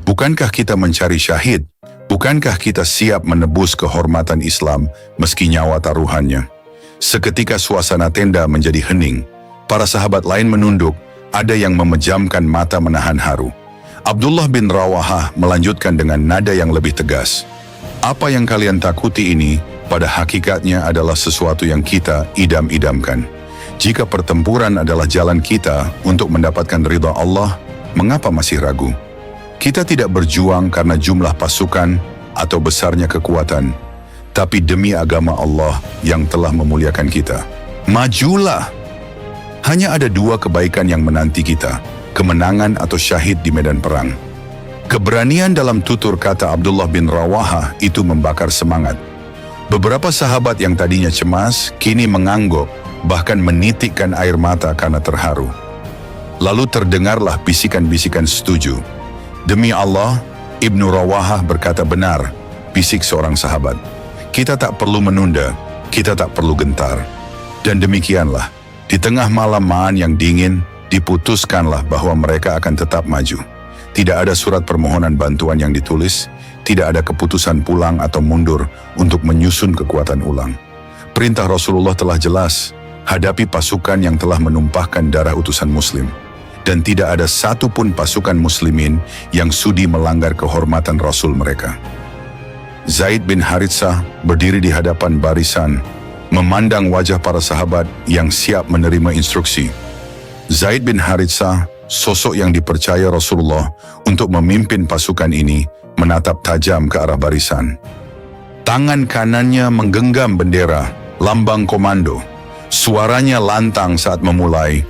Bukankah kita mencari syahid? Bukankah kita siap menebus kehormatan Islam meski nyawa taruhannya? Seketika suasana tenda menjadi hening. Para sahabat lain menunduk, ada yang memejamkan mata menahan haru. Abdullah bin Rawahah melanjutkan dengan nada yang lebih tegas. Apa yang kalian takuti ini pada hakikatnya adalah sesuatu yang kita idam-idamkan. Jika pertempuran adalah jalan kita untuk mendapatkan ridha Allah, mengapa masih ragu? Kita tidak berjuang karena jumlah pasukan atau besarnya kekuatan, tapi demi agama Allah yang telah memuliakan kita. Majulah! Hanya ada dua kebaikan yang menanti kita, kemenangan atau syahid di medan perang. Keberanian dalam tutur kata Abdullah bin Rawahah itu membakar semangat. Beberapa sahabat yang tadinya cemas, kini mengangguk, bahkan menitikkan air mata karena terharu. Lalu terdengarlah bisikan-bisikan setuju. Demi Allah, Ibnu Rawahah berkata benar, bisik seorang sahabat. Kita tak perlu menunda, kita tak perlu gentar. Dan demikianlah, di tengah malam Ma'an yang dingin, diputuskanlah bahwa mereka akan tetap maju. Tidak ada surat permohonan bantuan yang ditulis, tidak ada keputusan pulang atau mundur untuk menyusun kekuatan ulang. Perintah Rasulullah telah jelas, hadapi pasukan yang telah menumpahkan darah utusan muslim. Dan tidak ada satupun pasukan muslimin yang sudi melanggar kehormatan Rasul mereka. Zaid bin Haritsah berdiri di hadapan barisan, memandang wajah para sahabat yang siap menerima instruksi. Zaid bin Haritsah, sosok yang dipercaya Rasulullah untuk memimpin pasukan ini, menatap tajam ke arah barisan. Tangan kanannya menggenggam bendera, lambang komando. Suaranya lantang saat memulai,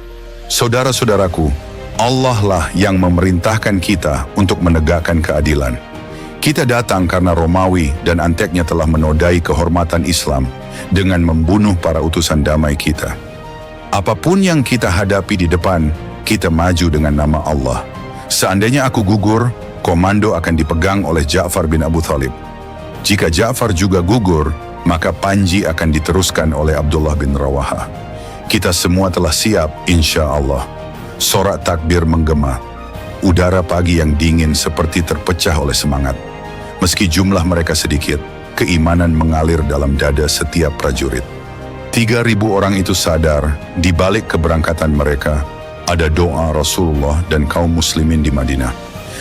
"Saudara-saudaraku, Allah lah yang memerintahkan kita untuk menegakkan keadilan. Kita datang karena Romawi dan Anteknya telah menodai kehormatan Islam dengan membunuh para utusan damai kita. Apapun yang kita hadapi di depan, kita maju dengan nama Allah. Seandainya aku gugur, komando akan dipegang oleh Ja'far bin Abu Thalib. Jika Ja'far juga gugur, maka Panji akan diteruskan oleh Abdullah bin Rawahah. Kita semua telah siap, insya Allah." Sorak takbir menggema. Udara pagi yang dingin seperti terpecah oleh semangat. Meski jumlah mereka sedikit, keimanan mengalir dalam dada setiap prajurit. 3.000 orang itu sadar, di balik keberangkatan mereka, ada doa Rasulullah dan kaum muslimin di Madinah.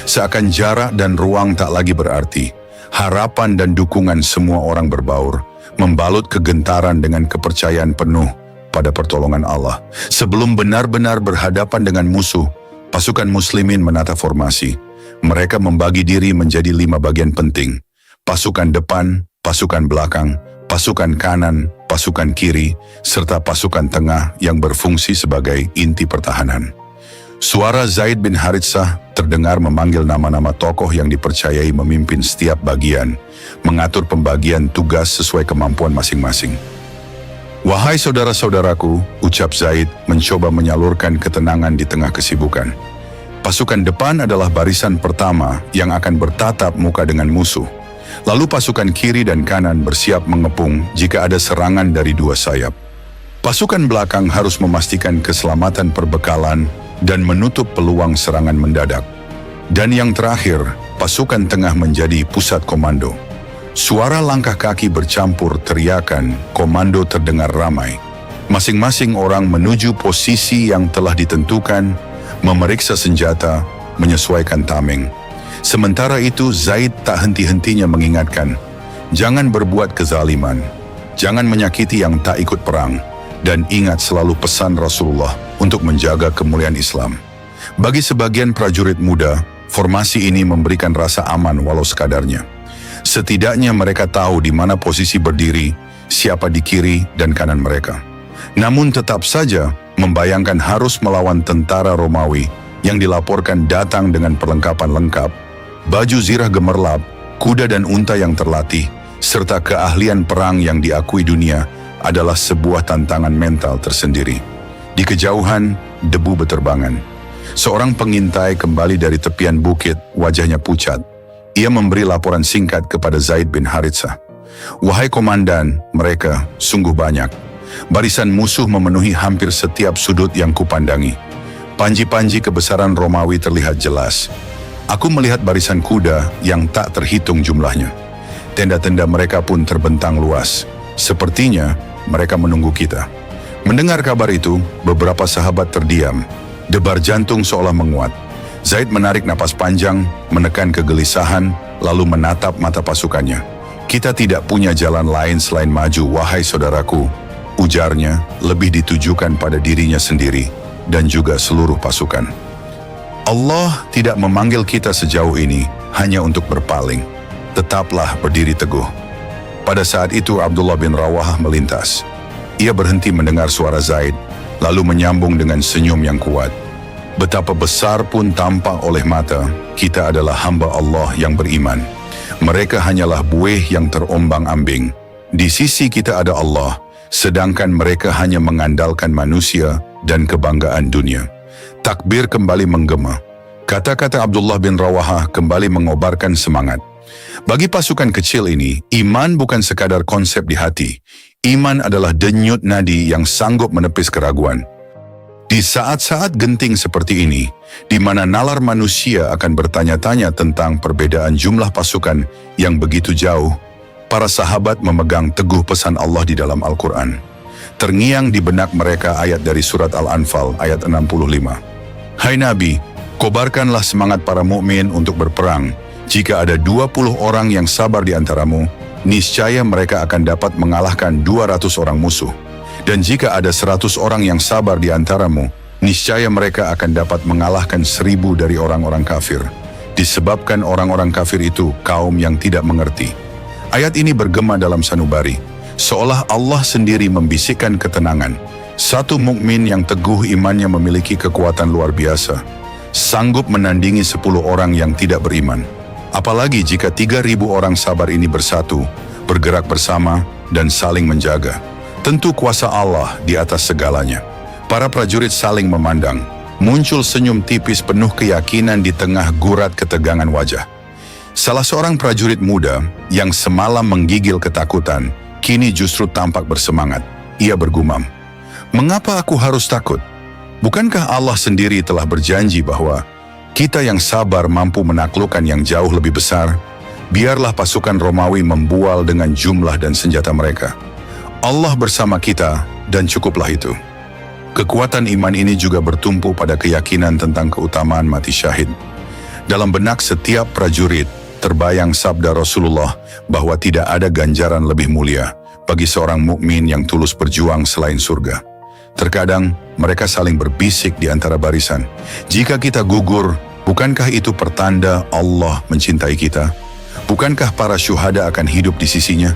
Seakan jarak dan ruang tak lagi berarti, harapan dan dukungan semua orang berbaur, membalut kegentaran dengan kepercayaan penuh pada pertolongan Allah. Sebelum benar-benar berhadapan dengan musuh, pasukan muslimin menata formasi. Mereka membagi diri menjadi 5 bagian penting. Pasukan depan, pasukan belakang, pasukan kanan, pasukan kiri, serta pasukan tengah yang berfungsi sebagai inti pertahanan. Suara Zaid bin Haritsah terdengar memanggil nama-nama tokoh yang dipercayai memimpin setiap bagian, mengatur pembagian tugas sesuai kemampuan masing-masing. "Wahai saudara-saudaraku," ucap Zaid mencoba menyalurkan ketenangan di tengah kesibukan. "Pasukan depan adalah barisan pertama yang akan bertatap muka dengan musuh. Lalu pasukan kiri dan kanan bersiap mengepung jika ada serangan dari 2 sayap. Pasukan belakang harus memastikan keselamatan perbekalan dan menutup peluang serangan mendadak. Dan yang terakhir, pasukan tengah menjadi pusat komando." Suara langkah kaki bercampur teriakan, komando terdengar ramai. Masing-masing orang menuju posisi yang telah ditentukan, memeriksa senjata, menyesuaikan tameng. Sementara itu Zaid tak henti-hentinya mengingatkan, jangan berbuat kezaliman, jangan menyakiti yang tak ikut perang, dan ingat selalu pesan Rasulullah untuk menjaga kemuliaan Islam. Bagi sebagian prajurit muda, formasi ini memberikan rasa aman walau sekadarnya. Setidaknya mereka tahu di mana posisi berdiri, siapa di kiri dan kanan mereka. Namun tetap saja membayangkan harus melawan tentara Romawi yang dilaporkan datang dengan perlengkapan lengkap, baju zirah gemerlap, kuda dan unta yang terlatih, serta keahlian perang yang diakui dunia adalah sebuah tantangan mental tersendiri. Di kejauhan, debu beterbangan. Seorang pengintai kembali dari tepian bukit, wajahnya pucat. Ia memberi laporan singkat kepada Zaid bin Haritsah. Wahai komandan, mereka sungguh banyak. Barisan musuh memenuhi hampir setiap sudut yang kupandangi. Panji-panji kebesaran Romawi terlihat jelas. Aku melihat barisan kuda yang tak terhitung jumlahnya. Tenda-tenda mereka pun terbentang luas. Sepertinya mereka menunggu kita. Mendengar kabar itu, beberapa sahabat terdiam. Debar jantung seolah menguat. Zaid menarik napas panjang, menekan kegelisahan, lalu menatap mata pasukannya. Kita tidak punya jalan lain selain maju, wahai saudaraku. Ujarnya lebih ditujukan pada dirinya sendiri dan juga seluruh pasukan. Allah tidak memanggil kita sejauh ini hanya untuk berpaling. Tetaplah berdiri teguh. Pada saat itu Abdullah bin Rawahah melintas. Ia berhenti mendengar suara Zaid, lalu menyambung dengan senyum yang kuat. Betapa besar pun tampak oleh mata, kita adalah hamba Allah yang beriman. Mereka hanyalah buih yang terombang-ambing. Di sisi kita ada Allah, sedangkan mereka hanya mengandalkan manusia dan kebanggaan dunia. Takbir kembali menggema. Kata-kata Abdullah bin Rawahah kembali mengobarkan semangat. Bagi pasukan kecil ini, iman bukan sekadar konsep di hati. Iman adalah denyut nadi yang sanggup menepis keraguan. Di saat-saat genting seperti ini, di mana nalar manusia akan bertanya-tanya tentang perbedaan jumlah pasukan yang begitu jauh, para sahabat memegang teguh pesan Allah di dalam Al-Quran. Terngiang di benak mereka ayat dari surat Al-Anfal ayat 65. Hai Nabi, kobarkanlah semangat para mukmin untuk berperang. Jika ada 20 orang yang sabar di antaramu, niscaya mereka akan dapat mengalahkan 200 orang musuh. Dan jika ada 100 orang yang sabar di antaramu, niscaya mereka akan dapat mengalahkan 1000 dari orang-orang kafir. Disebabkan orang-orang kafir itu kaum yang tidak mengerti. Ayat ini bergema dalam sanubari, seolah Allah sendiri membisikkan ketenangan. Satu mukmin yang teguh imannya memiliki kekuatan luar biasa, sanggup menandingi 10 orang yang tidak beriman. Apalagi jika 3000 orang sabar ini bersatu, bergerak bersama, dan saling menjaga. Tentu kuasa Allah di atas segalanya. Para prajurit saling memandang. Muncul senyum tipis penuh keyakinan di tengah gurat ketegangan wajah. Salah seorang prajurit muda yang semalam menggigil ketakutan, kini justru tampak bersemangat. Ia bergumam, "Mengapa aku harus takut? Bukankah Allah sendiri telah berjanji bahwa kita yang sabar mampu menaklukkan yang jauh lebih besar? Biarlah pasukan Romawi membual dengan jumlah dan senjata mereka. Allah bersama kita dan cukuplah itu." Kekuatan iman ini juga bertumpu pada keyakinan tentang keutamaan mati syahid. Dalam benak setiap prajurit terbayang sabda Rasulullah bahwa tidak ada ganjaran lebih mulia bagi seorang mukmin yang tulus berjuang selain surga. Terkadang mereka saling berbisik di antara barisan. Jika kita gugur, bukankah itu pertanda Allah mencintai kita? Bukankah para syuhada akan hidup di sisinya?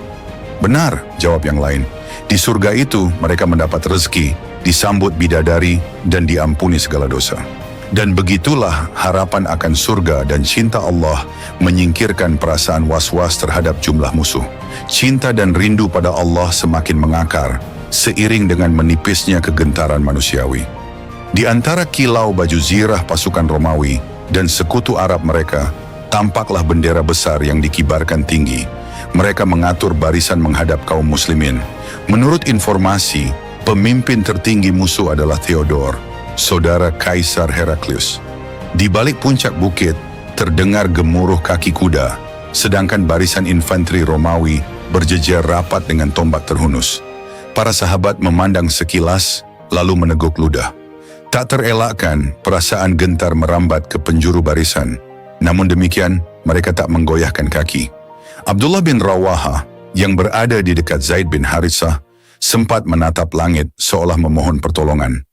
Benar, jawab yang lain. Di surga itu mereka mendapat rezeki, disambut bidadari, dan diampuni segala dosa. Dan begitulah harapan akan surga dan cinta Allah menyingkirkan perasaan was-was terhadap jumlah musuh. Cinta dan rindu pada Allah semakin mengakar, seiring dengan menipisnya kegentaran manusiawi. Di antara kilau baju zirah pasukan Romawi dan sekutu Arab mereka, tampaklah bendera besar yang dikibarkan tinggi. Mereka mengatur barisan menghadap kaum muslimin. Menurut informasi, pemimpin tertinggi musuh adalah Theodor, saudara Kaisar Heraklius. Di balik puncak bukit, terdengar gemuruh kaki kuda, sedangkan barisan infanteri Romawi berjejer rapat dengan tombak terhunus. Para sahabat memandang sekilas, lalu meneguk ludah. Tak terelakkan, perasaan gentar merambat ke penjuru barisan. Namun demikian, mereka tak menggoyahkan kaki. Abdullah bin Rawahah yang berada di dekat Zaid bin Haritsah sempat menatap langit seolah memohon pertolongan.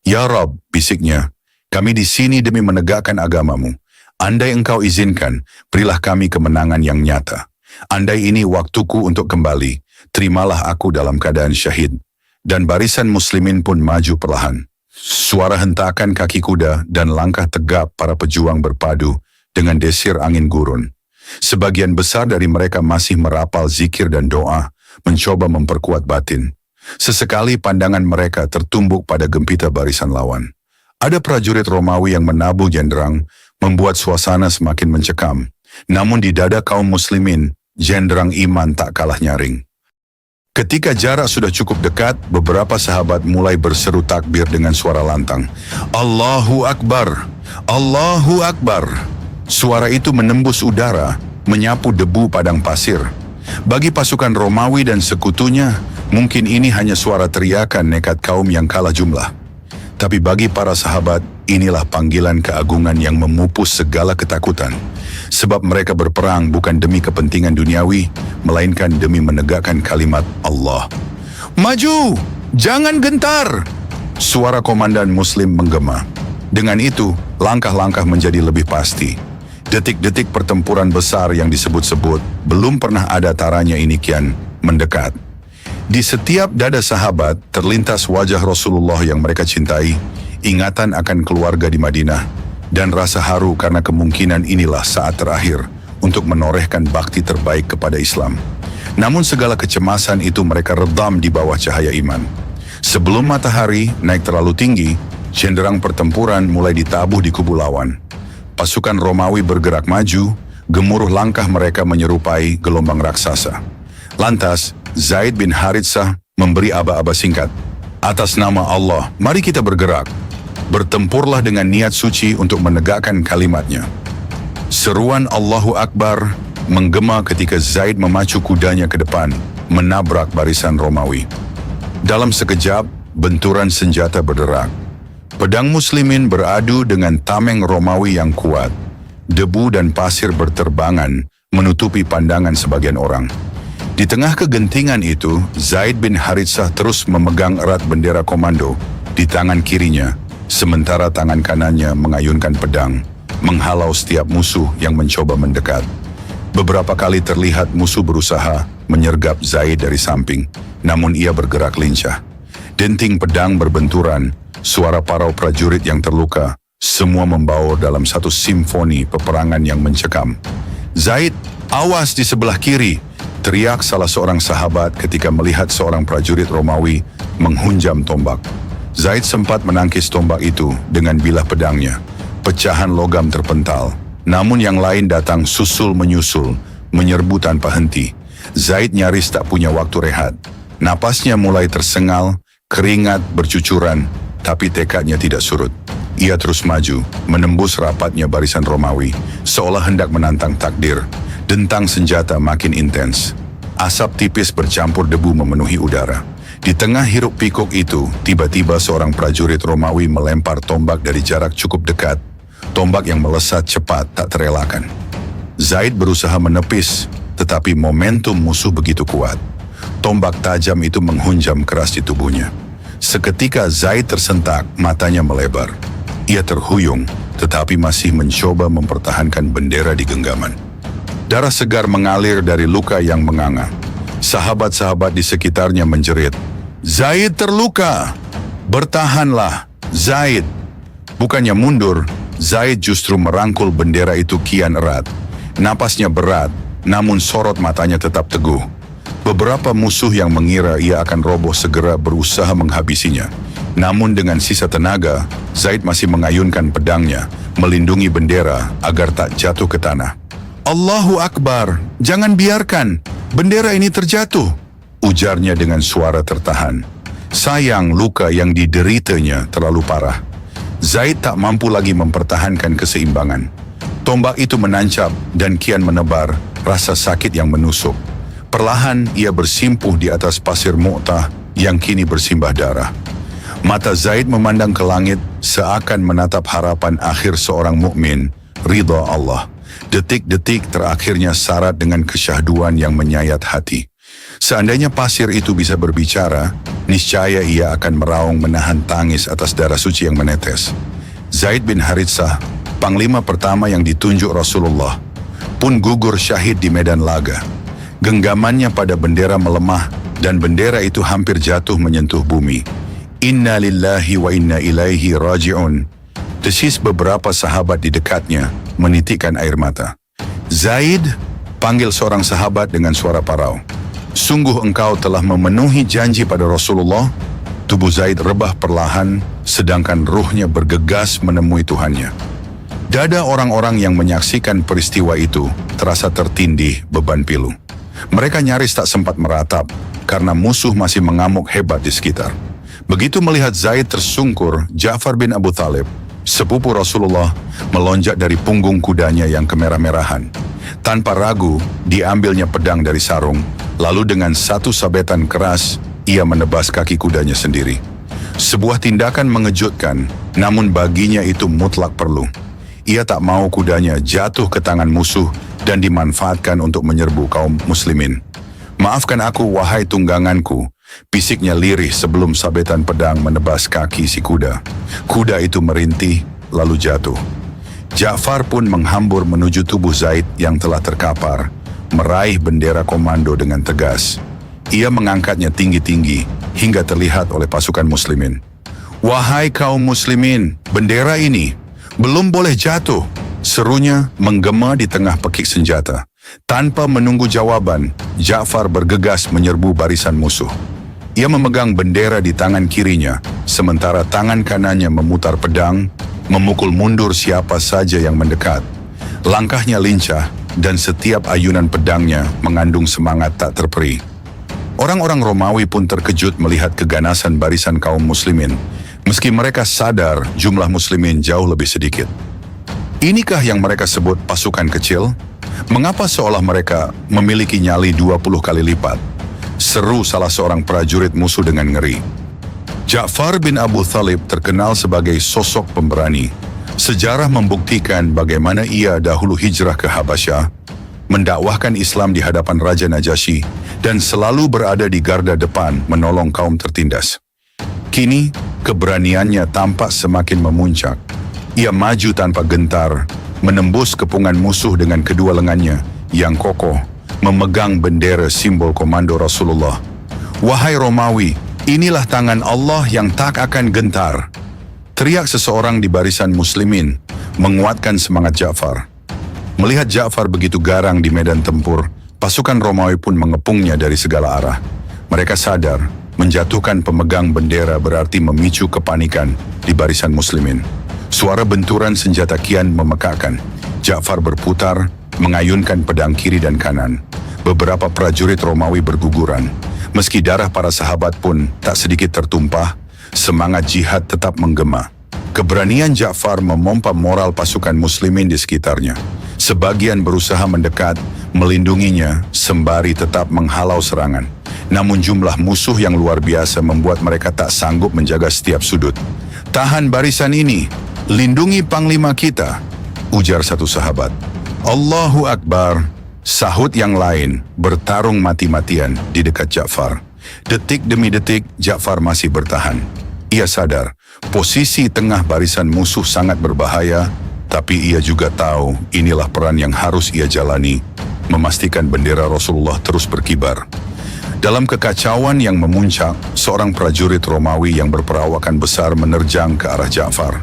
"Ya Rabb," bisiknya, "kami di sini demi menegakkan agamamu. Andai engkau izinkan, berilah kami kemenangan yang nyata. Andai ini waktuku untuk kembali, terimalah aku dalam keadaan syahid." Dan barisan muslimin pun maju perlahan. Suara hentakan kaki kuda dan langkah tegap para pejuang berpadu dengan desir angin gurun. Sebagian besar dari mereka masih merapal zikir dan doa, mencoba memperkuat batin. Sesekali pandangan mereka tertumbuk pada gempita barisan lawan. Ada prajurit Romawi yang menabuh jenderang, membuat suasana semakin mencekam. Namun di dada kaum muslimin, jenderang iman tak kalah nyaring. Ketika jarak sudah cukup dekat, beberapa sahabat mulai berseru takbir dengan suara lantang. Allahu Akbar! Allahu Akbar! Suara itu menembus udara, menyapu debu padang pasir. Bagi pasukan Romawi dan sekutunya, mungkin ini hanya suara teriakan nekat kaum yang kalah jumlah. Tapi bagi para sahabat, inilah panggilan keagungan yang memupus segala ketakutan. Sebab mereka berperang bukan demi kepentingan duniawi, melainkan demi menegakkan kalimat Allah. Maju! Jangan gentar! Suara komandan Muslim menggema. Dengan itu, langkah-langkah menjadi lebih pasti. Detik-detik pertempuran besar yang disebut-sebut, belum pernah ada taranya ini kian mendekat. Di setiap dada sahabat terlintas wajah Rasulullah yang mereka cintai, ingatan akan keluarga di Madinah, dan rasa haru karena kemungkinan inilah saat terakhir untuk menorehkan bakti terbaik kepada Islam. Namun segala kecemasan itu mereka redam di bawah cahaya iman. Sebelum matahari naik terlalu tinggi, jenderang pertempuran mulai ditabuh di kubu lawan. Pasukan Romawi bergerak maju, gemuruh langkah mereka menyerupai gelombang raksasa. Lantas, Zaid bin Haritsah memberi aba-aba singkat. Atas nama Allah, mari kita bergerak. Bertempurlah dengan niat suci untuk menegakkan kalimatnya. Seruan Allahu Akbar menggema ketika Zaid memacu kudanya ke depan, menabrak barisan Romawi. Dalam sekejap, benturan senjata berderak. Pedang muslimin beradu dengan tameng Romawi yang kuat. Debu dan pasir berterbangan, menutupi pandangan sebagian orang. Di tengah kegentingan itu, Zaid bin Haritsah terus memegang erat bendera komando di tangan kirinya, sementara tangan kanannya mengayunkan pedang, menghalau setiap musuh yang mencoba mendekat. Beberapa kali terlihat musuh berusaha menyergap Zaid dari samping, namun ia bergerak lincah. Denting pedang berbenturan, suara parau prajurit yang terluka, semua membaur dalam satu simfoni peperangan yang mencekam. Zaid, awas di sebelah kiri! Teriak salah seorang sahabat ketika melihat seorang prajurit Romawi menghunjam tombak. Zaid sempat menangkis tombak itu dengan bilah pedangnya. Pecahan logam terpental. Namun yang lain datang susul menyusul, menyerbu tanpa henti. Zaid nyaris tak punya waktu rehat. Napasnya mulai tersengal, keringat bercucuran, tapi tekadnya tidak surut. Ia terus maju, menembus rapatnya barisan Romawi, seolah hendak menantang takdir. Dentang senjata makin intens. Asap tipis bercampur debu memenuhi udara. Di tengah hiruk pikuk itu, tiba-tiba seorang prajurit Romawi melempar tombak dari jarak cukup dekat. Tombak yang melesat cepat tak terelakkan. Zaid berusaha menepis, tetapi momentum musuh begitu kuat. Tombak tajam itu menghunjam keras di tubuhnya. Seketika Zaid tersentak, matanya melebar. Ia terhuyung, tetapi masih mencoba mempertahankan bendera di genggaman. Darah segar mengalir dari luka yang menganga. Sahabat-sahabat di sekitarnya menjerit, Zaid terluka! Bertahanlah, Zaid! Bukannya mundur, Zaid justru merangkul bendera itu kian erat. Napasnya berat, namun sorot matanya tetap teguh. Beberapa musuh yang mengira ia akan roboh segera berusaha menghabisinya. Namun dengan sisa tenaga, Zaid masih mengayunkan pedangnya, melindungi bendera agar tak jatuh ke tanah. Allahu Akbar, jangan biarkan bendera ini terjatuh, ujarnya dengan suara tertahan. Sayang luka yang dideritanya terlalu parah. Zaid tak mampu lagi mempertahankan keseimbangan. Tombak itu menancap dan kian menebar, rasa sakit yang menusuk. Perlahan ia bersimpuh di atas pasir Mu'tah yang kini bersimbah darah. Mata Zaid memandang ke langit seakan menatap harapan akhir seorang mukmin, ridha Allah. Detik-detik terakhirnya syarat dengan kesyahduan yang menyayat hati. Seandainya pasir itu bisa berbicara, niscaya ia akan meraung menahan tangis atas darah suci yang menetes. Zaid bin Haritsah, panglima pertama yang ditunjuk Rasulullah, pun gugur syahid di medan laga. Genggamannya pada bendera melemah dan bendera itu hampir jatuh menyentuh bumi. Inna lillahi wa inna ilaihi raji'un. Desis beberapa sahabat di dekatnya menitikkan air mata. Zaid, panggil seorang sahabat dengan suara parau. Sungguh engkau telah memenuhi janji pada Rasulullah. Tubuh Zaid rebah perlahan, sedangkan ruhnya bergegas menemui Tuhannya. Dada orang-orang yang menyaksikan peristiwa itu terasa tertindih beban pilu. Mereka nyaris tak sempat meratap karena musuh masih mengamuk hebat di sekitar. Begitu melihat Zaid tersungkur, Ja'far bin Abu Thalib, sepupu Rasulullah, melonjak dari punggung kudanya yang kemerah-merahan. Tanpa ragu, diambilnya pedang dari sarung, lalu dengan satu sabetan keras, ia menebas kaki kudanya sendiri. Sebuah tindakan mengejutkan, namun baginya itu mutlak perlu. Ia tak mau kudanya jatuh ke tangan musuh dan dimanfaatkan untuk menyerbu kaum muslimin. "Maafkan aku, wahai tungganganku," bisiknya lirih sebelum sabetan pedang menebas kaki si kuda. Kuda itu merintih, lalu jatuh. Ja'far pun menghambur menuju tubuh Zaid yang telah terkapar, meraih bendera komando dengan tegas. Ia mengangkatnya tinggi-tinggi hingga terlihat oleh pasukan muslimin. "Wahai kaum muslimin, bendera ini belum boleh jatuh," serunya menggema di tengah pekik senjata. Tanpa menunggu jawaban, Ja'far bergegas menyerbu barisan musuh. Ia memegang bendera di tangan kirinya, sementara tangan kanannya memutar pedang, memukul mundur siapa saja yang mendekat. Langkahnya lincah, dan setiap ayunan pedangnya mengandung semangat tak terperi. Orang-orang Romawi pun terkejut melihat keganasan barisan kaum muslimin, meski mereka sadar jumlah muslimin jauh lebih sedikit. Inikah yang mereka sebut pasukan kecil? Mengapa seolah mereka memiliki nyali 20 kali lipat? Seru salah seorang prajurit musuh dengan ngeri. Ja'far bin Abu Thalib terkenal sebagai sosok pemberani. Sejarah membuktikan bagaimana ia dahulu hijrah ke Habasyah, mendakwahkan Islam di hadapan Raja Najasyi, dan selalu berada di garda depan menolong kaum tertindas. Kini, keberaniannya tampak semakin memuncak. Ia maju tanpa gentar, menembus kepungan musuh dengan kedua lengannya yang kokoh, memegang bendera simbol komando Rasulullah. "Wahai Romawi, inilah tangan Allah yang tak akan gentar," teriak seseorang di barisan muslimin, menguatkan semangat Ja'far. Melihat Ja'far begitu garang di medan tempur, pasukan Romawi pun mengepungnya dari segala arah. Mereka sadar, menjatuhkan pemegang bendera berarti memicu kepanikan di barisan muslimin. Suara benturan senjata kian memekakkan. Ja'far berputar, mengayunkan pedang kiri dan kanan. Beberapa prajurit Romawi berguguran. Meski darah para sahabat pun tak sedikit tertumpah, semangat jihad tetap menggema. Keberanian Ja'far memompa moral pasukan muslimin di sekitarnya. Sebagian berusaha mendekat, melindunginya, sembari tetap menghalau serangan. Namun jumlah musuh yang luar biasa membuat mereka tak sanggup menjaga setiap sudut. "Tahan barisan ini, lindungi panglima kita," ujar satu sahabat. "Allahu Akbar," sahut yang lain, bertarung mati-matian di dekat Ja'far. Detik demi detik, Ja'far masih bertahan. Ia sadar, posisi tengah barisan musuh sangat berbahaya, tapi ia juga tahu inilah peran yang harus ia jalani, memastikan bendera Rasulullah terus berkibar. Dalam kekacauan yang memuncak, seorang prajurit Romawi yang berperawakan besar menerjang ke arah Ja'far.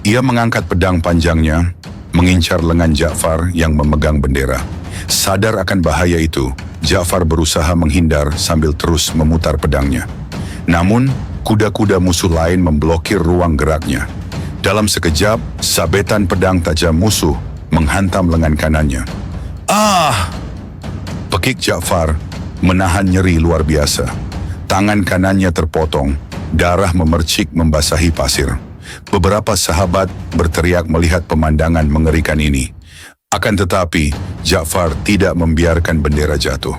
Ia mengangkat pedang panjangnya, mengincar lengan Ja'far yang memegang bendera. Sadar akan bahaya itu, Ja'far berusaha menghindar sambil terus memutar pedangnya. Namun, kuda-kuda musuh lain memblokir ruang geraknya. Dalam sekejap, sabetan pedang tajam musuh menghantam lengan kanannya. "Ah!" Pekik Ja'far menahan nyeri luar biasa. Tangan kanannya terpotong, darah memercik membasahi pasir. Beberapa sahabat berteriak melihat pemandangan mengerikan ini. Akan tetapi, Ja'far tidak membiarkan bendera jatuh.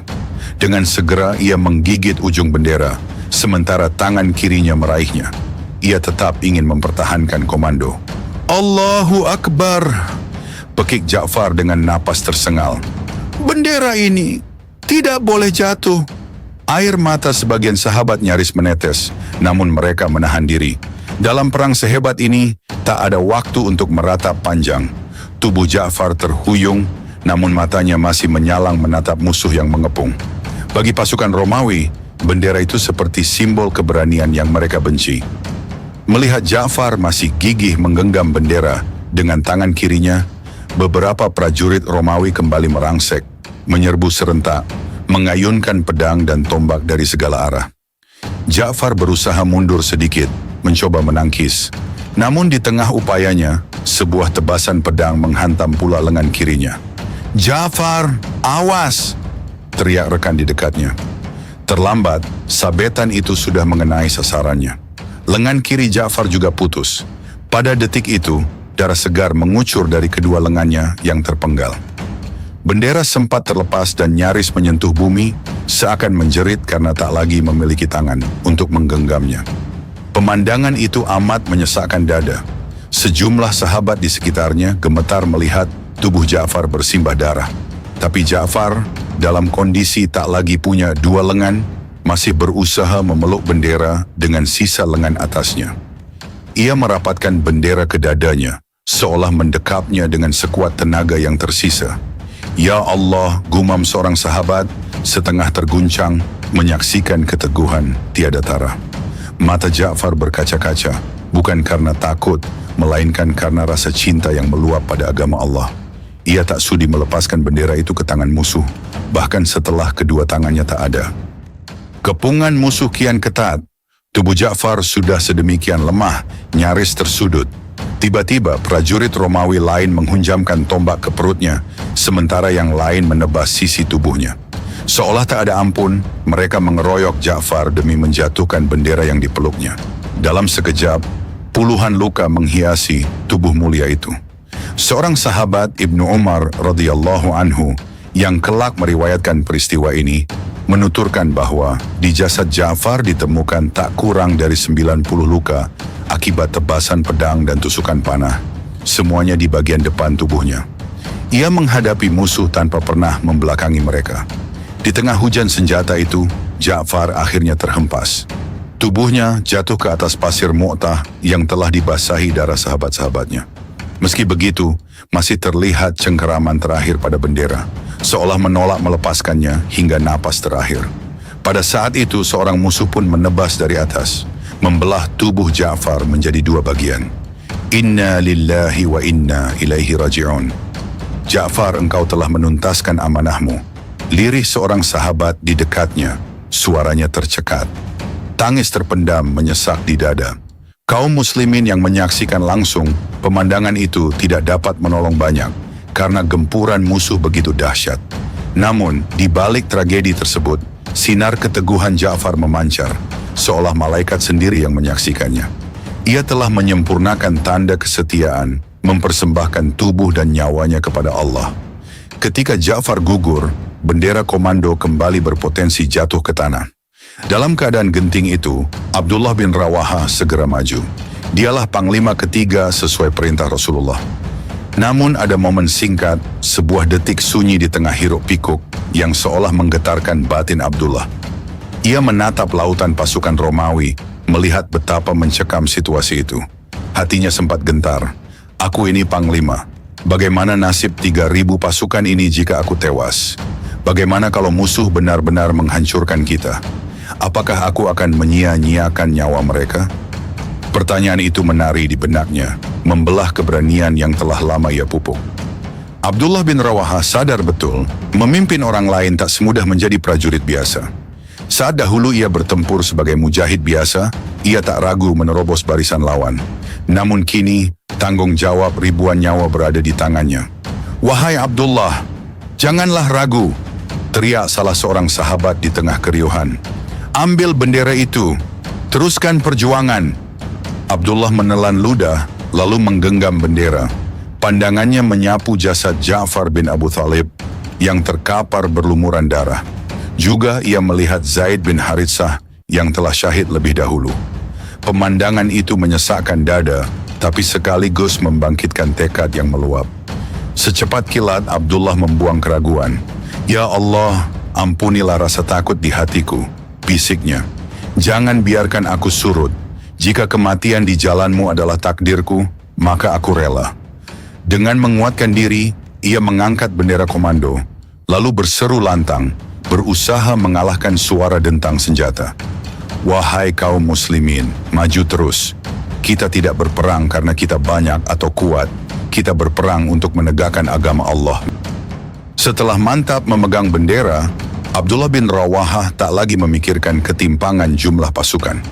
Dengan segera ia menggigit ujung bendera, sementara tangan kirinya meraihnya. Ia tetap ingin mempertahankan komando. "Allahu Akbar!" pekik Ja'far dengan napas tersengal. "Bendera ini tidak boleh jatuh." Air mata sebagian sahabat nyaris menetes, namun mereka menahan diri. Dalam perang sehebat ini, tak ada waktu untuk meratap panjang. Tubuh Ja'far terhuyung, namun matanya masih menyalang menatap musuh yang mengepung. Bagi pasukan Romawi, bendera itu seperti simbol keberanian yang mereka benci. Melihat Ja'far masih gigih menggenggam bendera dengan tangan kirinya, beberapa prajurit Romawi kembali merangsek, menyerbu serentak, mengayunkan pedang dan tombak dari segala arah. Ja'far berusaha mundur sedikit, mencoba menangkis. Namun di tengah upayanya, sebuah tebasan pedang menghantam pula lengan kirinya. "Ja'far, awas!" teriak rekan di dekatnya. Terlambat, sabetan itu sudah mengenai sasarannya. Lengan kiri Ja'far juga putus. Pada detik itu, darah segar mengucur dari kedua lengannya yang terpenggal. Bendera sempat terlepas dan nyaris menyentuh bumi, seakan menjerit karena tak lagi memiliki tangan untuk menggenggamnya. Pemandangan itu amat menyesakkan dada. Sejumlah sahabat di sekitarnya gemetar melihat tubuh Ja'far bersimbah darah. Tapi Ja'far, dalam kondisi tak lagi punya dua lengan, masih berusaha memeluk bendera dengan sisa lengan atasnya. Ia merapatkan bendera ke dadanya, seolah mendekapnya dengan sekuat tenaga yang tersisa. "Ya Allah," gumam seorang sahabat, setengah terguncang, menyaksikan keteguhan tiada tara. Mata Ja'far berkaca-kaca, bukan karena takut, melainkan karena rasa cinta yang meluap pada agama Allah. Ia tak sudi melepaskan bendera itu ke tangan musuh, bahkan setelah kedua tangannya tak ada. Kepungan musuh kian ketat. Tubuh Ja'far sudah sedemikian lemah, nyaris tersudut. Tiba-tiba prajurit Romawi lain menghunjamkan tombak ke perutnya, sementara yang lain menebas sisi tubuhnya. Seolah tak ada ampun, mereka mengeroyok Ja'far demi menjatuhkan bendera yang dipeluknya. Dalam sekejap, puluhan luka menghiasi tubuh mulia itu. Seorang sahabat Ibnu Umar radhiyallahu anhu yang kelak meriwayatkan peristiwa ini, menuturkan bahwa di jasad Ja'far ditemukan tak kurang dari 90 luka akibat tebasan pedang dan tusukan panah, semuanya di bagian depan tubuhnya. Ia menghadapi musuh tanpa pernah membelakangi mereka. Di tengah hujan senjata itu, Ja'far akhirnya terhempas. Tubuhnya jatuh ke atas pasir Mu'tah yang telah dibasahi darah sahabat-sahabatnya. Meski begitu, masih terlihat cengkeraman terakhir pada bendera, seolah menolak melepaskannya hingga napas terakhir. Pada saat itu, seorang musuh pun menebas dari atas, membelah tubuh Ja'far menjadi dua bagian. "Inna lillahi wa inna ilaihi raji'un." "Ja'far, engkau telah menuntaskan amanahmu." Lirih seorang sahabat di dekatnya, suaranya tercekat. Tangis terpendam menyesak di dada. Kaum muslimin yang menyaksikan langsung pemandangan itu tidak dapat menolong banyak, karena gempuran musuh begitu dahsyat. Namun, di balik tragedi tersebut, sinar keteguhan Ja'far memancar, seolah malaikat sendiri yang menyaksikannya. Ia telah menyempurnakan tanda kesetiaan, mempersembahkan tubuh dan nyawanya kepada Allah. Ketika Ja'far gugur, bendera komando kembali berpotensi jatuh ke tanah. Dalam keadaan genting itu, Abdullah bin Rawaha segera maju. Dialah panglima ketiga sesuai perintah Rasulullah. Namun ada momen singkat, sebuah detik sunyi di tengah hiruk pikuk yang seolah menggetarkan batin Abdullah. Ia menatap lautan pasukan Romawi, melihat betapa mencekam situasi itu. Hatinya sempat gentar. "Aku ini panglima. Bagaimana nasib 3.000 pasukan ini jika aku tewas? Bagaimana kalau musuh benar-benar menghancurkan kita? Apakah aku akan menyia-nyiakan nyawa mereka?" Pertanyaan itu menari di benaknya, membelah keberanian yang telah lama ia pupuk. Abdullah bin Rawaha sadar betul, memimpin orang lain tak semudah menjadi prajurit biasa. Saat dahulu ia bertempur sebagai mujahid biasa, ia tak ragu menerobos barisan lawan. Namun kini, tanggung jawab ribuan nyawa berada di tangannya. "Wahai Abdullah, janganlah ragu," teriak salah seorang sahabat di tengah keriuhan. "Ambil bendera itu, teruskan perjuangan." Abdullah menelan ludah, lalu menggenggam bendera. Pandangannya menyapu jasad Ja'far bin Abu Thalib yang terkapar berlumuran darah. Juga ia melihat Zaid bin Haritsah yang telah syahid lebih dahulu. Pemandangan itu menyesakkan dada, tapi sekaligus membangkitkan tekad yang meluap. Secepat kilat Abdullah membuang keraguan. "Ya Allah, ampunilah rasa takut di hatiku," bisiknya. "Jangan biarkan aku surut. Jika kematian di jalanmu adalah takdirku, maka aku rela." Dengan menguatkan diri, ia mengangkat bendera komando, lalu berseru lantang, berusaha mengalahkan suara dentang senjata. "Wahai kaum muslimin, maju terus. Kita tidak berperang karena kita banyak atau kuat. Kita berperang untuk menegakkan agama Allah." Setelah mantap memegang bendera, Abdullah bin Rawaha tak lagi memikirkan ketimpangan jumlah pasukan.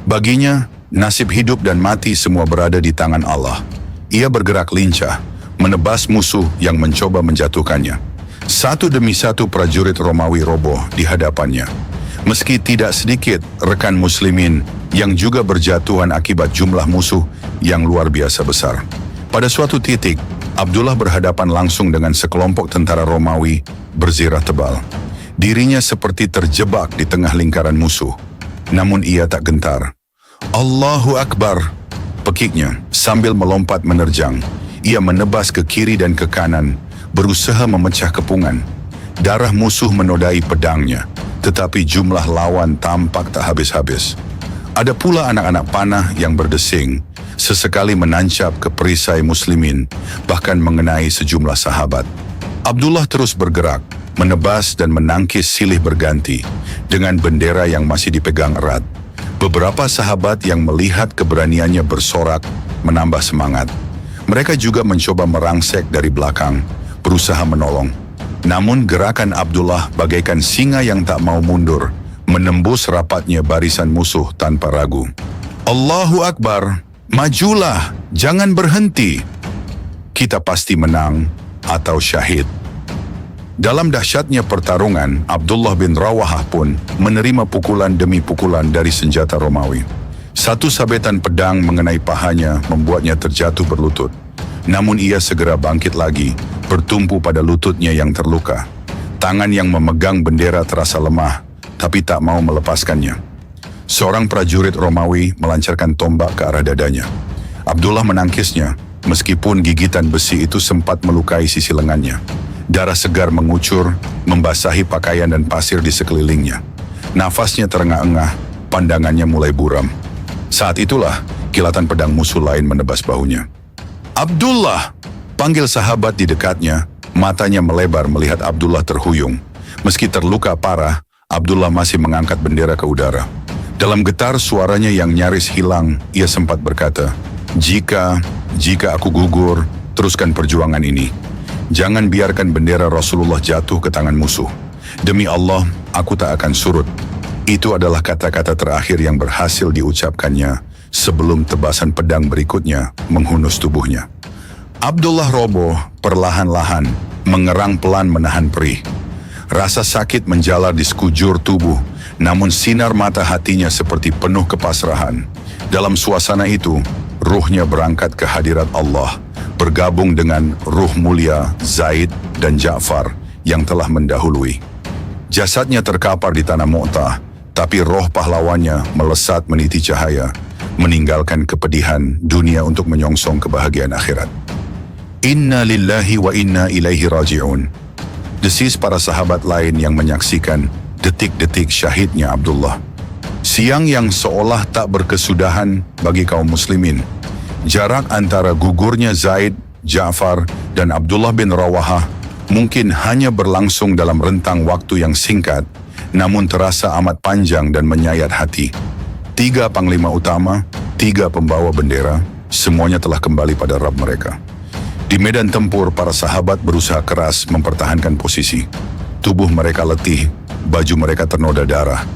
Baginya, Nasib hidup dan mati semua berada di tangan Allah. Ia bergerak lincah, menebas musuh yang mencoba menjatuhkannya. Satu demi satu prajurit Romawi roboh di hadapannya. Meski tidak sedikit rekan muslimin yang juga berjatuhan akibat jumlah musuh yang luar biasa besar. Pada suatu titik, Abdullah berhadapan langsung dengan sekelompok tentara Romawi berzirah tebal. Dirinya seperti terjebak di tengah lingkaran musuh. Namun ia tak gentar. Allahu Akbar, pekiknya sambil melompat menerjang. Ia menebas ke kiri dan ke kanan, berusaha memecah kepungan. Darah musuh menodai pedangnya, tetapi jumlah lawan tampak tak habis-habis. Ada pula anak-anak panah yang berdesing, sesekali menancap ke perisai muslimin, bahkan mengenai sejumlah sahabat. Abdullah terus bergerak, menebas dan menangkis silih berganti, dengan bendera yang masih dipegang erat. Beberapa sahabat yang melihat keberaniannya bersorak, menambah semangat. Mereka juga mencoba merangsek dari belakang, berusaha menolong. Namun gerakan Abdullah bagaikan singa yang tak mau mundur, menembus rapatnya barisan musuh tanpa ragu. Allahu Akbar, majulah, jangan berhenti. Kita pasti menang atau syahid. Dalam dahsyatnya pertarungan, Abdullah bin Rawahah pun menerima pukulan demi pukulan dari senjata Romawi. Satu sabetan pedang mengenai pahanya membuatnya terjatuh berlutut. Namun ia segera bangkit lagi, bertumpu pada lututnya yang terluka. Tangan yang memegang bendera terasa lemah, tapi tak mau melepaskannya. Seorang prajurit Romawi melancarkan tombak ke arah dadanya. Abdullah menangkisnya, meskipun gigitan besi itu sempat melukai sisi lengannya. Darah segar mengucur, membasahi pakaian dan pasir di sekelilingnya. Nafasnya terengah-engah, pandangannya mulai buram. Saat itulah, kilatan pedang musuh lain menebas bahunya. Abdullah! Panggil sahabat di dekatnya, matanya melebar melihat Abdullah terhuyung. Meski terluka parah, Abdullah masih mengangkat bendera ke udara. Dalam getar suaranya yang nyaris hilang, ia sempat berkata, Jika aku gugur, teruskan perjuangan ini. Jangan biarkan bendera Rasulullah jatuh ke tangan musuh. Demi Allah, aku tak akan surut. Itu adalah kata-kata terakhir yang berhasil diucapkannya sebelum tebasan pedang berikutnya menghunus tubuhnya. Abdullah roboh perlahan-lahan, mengerang pelan menahan perih. Rasa sakit menjalar di sekujur tubuh, namun sinar mata hatinya seperti penuh kepasrahan. Dalam suasana itu, ruhnya berangkat ke hadirat Allah, bergabung dengan ruh mulia Zaid dan Ja'far yang telah mendahului. Jasadnya terkapar di tanah Mu'tah, tapi roh pahlawannya melesat meniti cahaya, meninggalkan kepedihan dunia untuk menyongsong kebahagiaan akhirat. Inna lillahi wa inna ilaihi raji'un. Desis para sahabat lain yang menyaksikan detik-detik syahidnya Abdullah. Siang yang seolah tak berkesudahan bagi kaum muslimin. Jarak antara gugurnya Zaid, Ja'far, dan Abdullah bin Rawahah mungkin hanya berlangsung dalam rentang waktu yang singkat, namun terasa amat panjang dan menyayat hati. 3 panglima utama, 3 pembawa bendera, semuanya telah kembali pada Rabb mereka. Di medan tempur, para sahabat berusaha keras mempertahankan posisi. Tubuh mereka letih, baju mereka ternoda darah.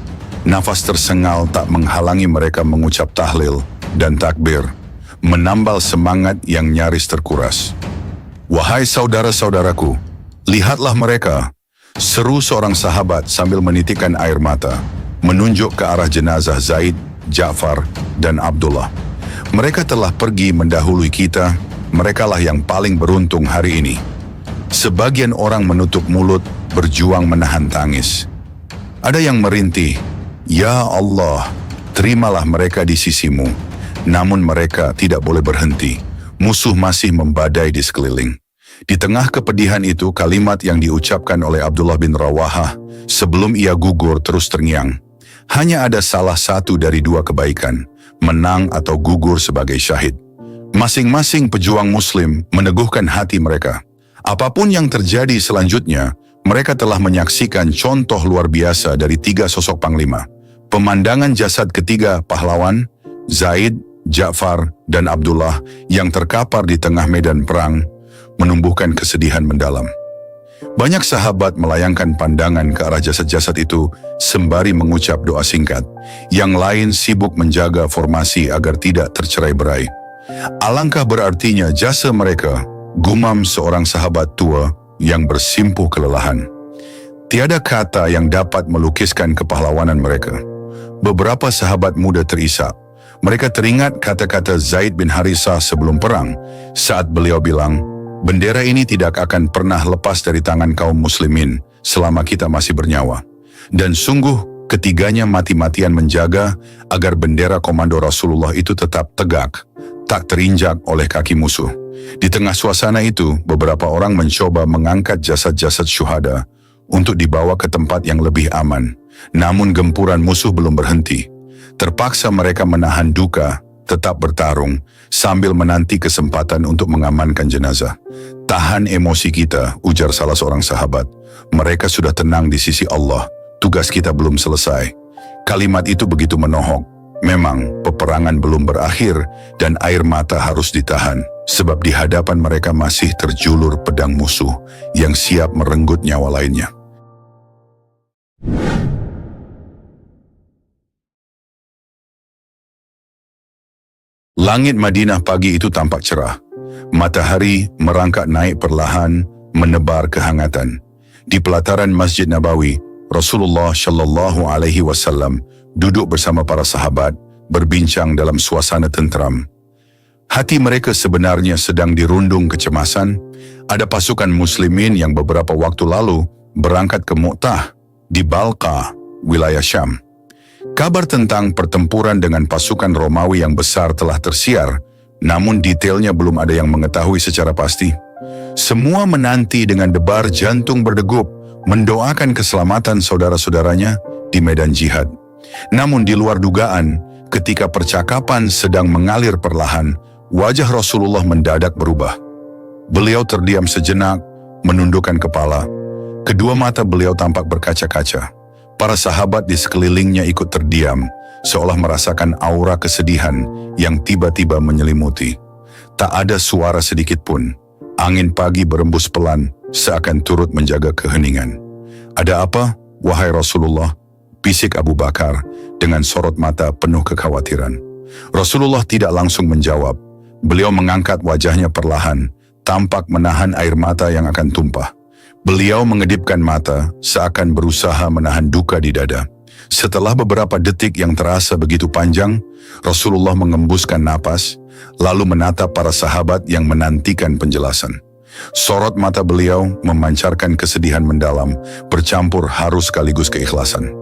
Nafas tersengal tak menghalangi mereka mengucap tahlil dan takbir, menambal semangat yang nyaris terkuras. Wahai saudara-saudaraku, lihatlah mereka, seru seorang sahabat sambil menitikkan air mata, menunjuk ke arah jenazah Zaid, Ja'far, dan Abdullah. Mereka telah pergi mendahului kita, merekalah yang paling beruntung hari ini. Sebagian orang menutup mulut, berjuang menahan tangis. Ada yang merintih, Ya Allah, terimalah mereka di sisimu. Namun mereka tidak boleh berhenti. Musuh masih membadai di sekeliling. Di tengah kepedihan itu, kalimat yang diucapkan oleh Abdullah bin Rawahah sebelum ia gugur terus terngiang. Hanya ada salah satu dari 2 kebaikan, menang atau gugur sebagai syahid. Masing-masing pejuang muslim meneguhkan hati mereka. Apapun yang terjadi selanjutnya, mereka telah menyaksikan contoh luar biasa dari 3 sosok panglima. Pemandangan jasad ketiga pahlawan, Zaid, Ja'far, dan Abdullah yang terkapar di tengah medan perang, menumbuhkan kesedihan mendalam. Banyak sahabat melayangkan pandangan ke arah jasad-jasad itu sembari mengucap doa singkat. Yang lain sibuk menjaga formasi agar tidak tercerai-berai. Alangkah berartinya jasa mereka, gumam seorang sahabat tua yang bersimpuh kelelahan. Tiada kata yang dapat melukiskan kepahlawanan mereka. Beberapa sahabat muda terisak. Mereka teringat kata-kata Zaid bin Harithah sebelum perang saat beliau bilang, "Bendera ini tidak akan pernah lepas dari tangan kaum muslimin selama kita masih bernyawa." Dan sungguh ketiganya mati-matian menjaga agar bendera komando Rasulullah itu tetap tegak, tak terinjak oleh kaki musuh. Di tengah suasana itu, beberapa orang mencoba mengangkat jasad-jasad syuhada untuk dibawa ke tempat yang lebih aman. Namun gempuran musuh belum berhenti. Terpaksa mereka menahan duka, tetap bertarung, sambil menanti kesempatan untuk mengamankan jenazah. "Tahan emosi kita," ujar salah seorang sahabat. "Mereka sudah tenang di sisi Allah. Tugas kita belum selesai." Kalimat itu begitu menohok. Memang peperangan belum berakhir dan air mata harus ditahan. Sebab di hadapan mereka masih terjulur pedang musuh yang siap merenggut nyawa lainnya. Langit Madinah pagi itu tampak cerah. Matahari merangkak naik perlahan, menebar kehangatan. Di pelataran Masjid Nabawi, Rasulullah Shallallahu Alaihi Wasallam duduk bersama para sahabat, berbincang dalam suasana tentram. Hati mereka sebenarnya sedang dirundung kecemasan. Ada pasukan muslimin yang beberapa waktu lalu berangkat ke Mu'tah di Balqa, wilayah Syam. Kabar tentang pertempuran dengan pasukan Romawi yang besar telah tersiar, namun detailnya belum ada yang mengetahui secara pasti. Semua menanti dengan debar jantung berdegup, mendoakan keselamatan saudara-saudaranya di medan jihad. Namun di luar dugaan, ketika percakapan sedang mengalir perlahan, wajah Rasulullah mendadak berubah. Beliau terdiam sejenak, menundukkan kepala. Kedua mata beliau tampak berkaca-kaca. Para sahabat di sekelilingnya ikut terdiam, seolah merasakan aura kesedihan yang tiba-tiba menyelimuti. Tak ada suara sedikit pun. Angin pagi berembus pelan, seakan turut menjaga keheningan. "Ada apa, wahai Rasulullah?" bisik Abu Bakar dengan sorot mata penuh kekhawatiran. Rasulullah tidak langsung menjawab. Beliau mengangkat wajahnya perlahan, tampak menahan air mata yang akan tumpah. Beliau mengedipkan mata, seakan berusaha menahan duka di dada. Setelah beberapa detik yang terasa begitu panjang, Rasulullah mengembuskan napas, lalu menatap para sahabat yang menantikan penjelasan. Sorot mata beliau memancarkan kesedihan mendalam, bercampur haru sekaligus keikhlasan.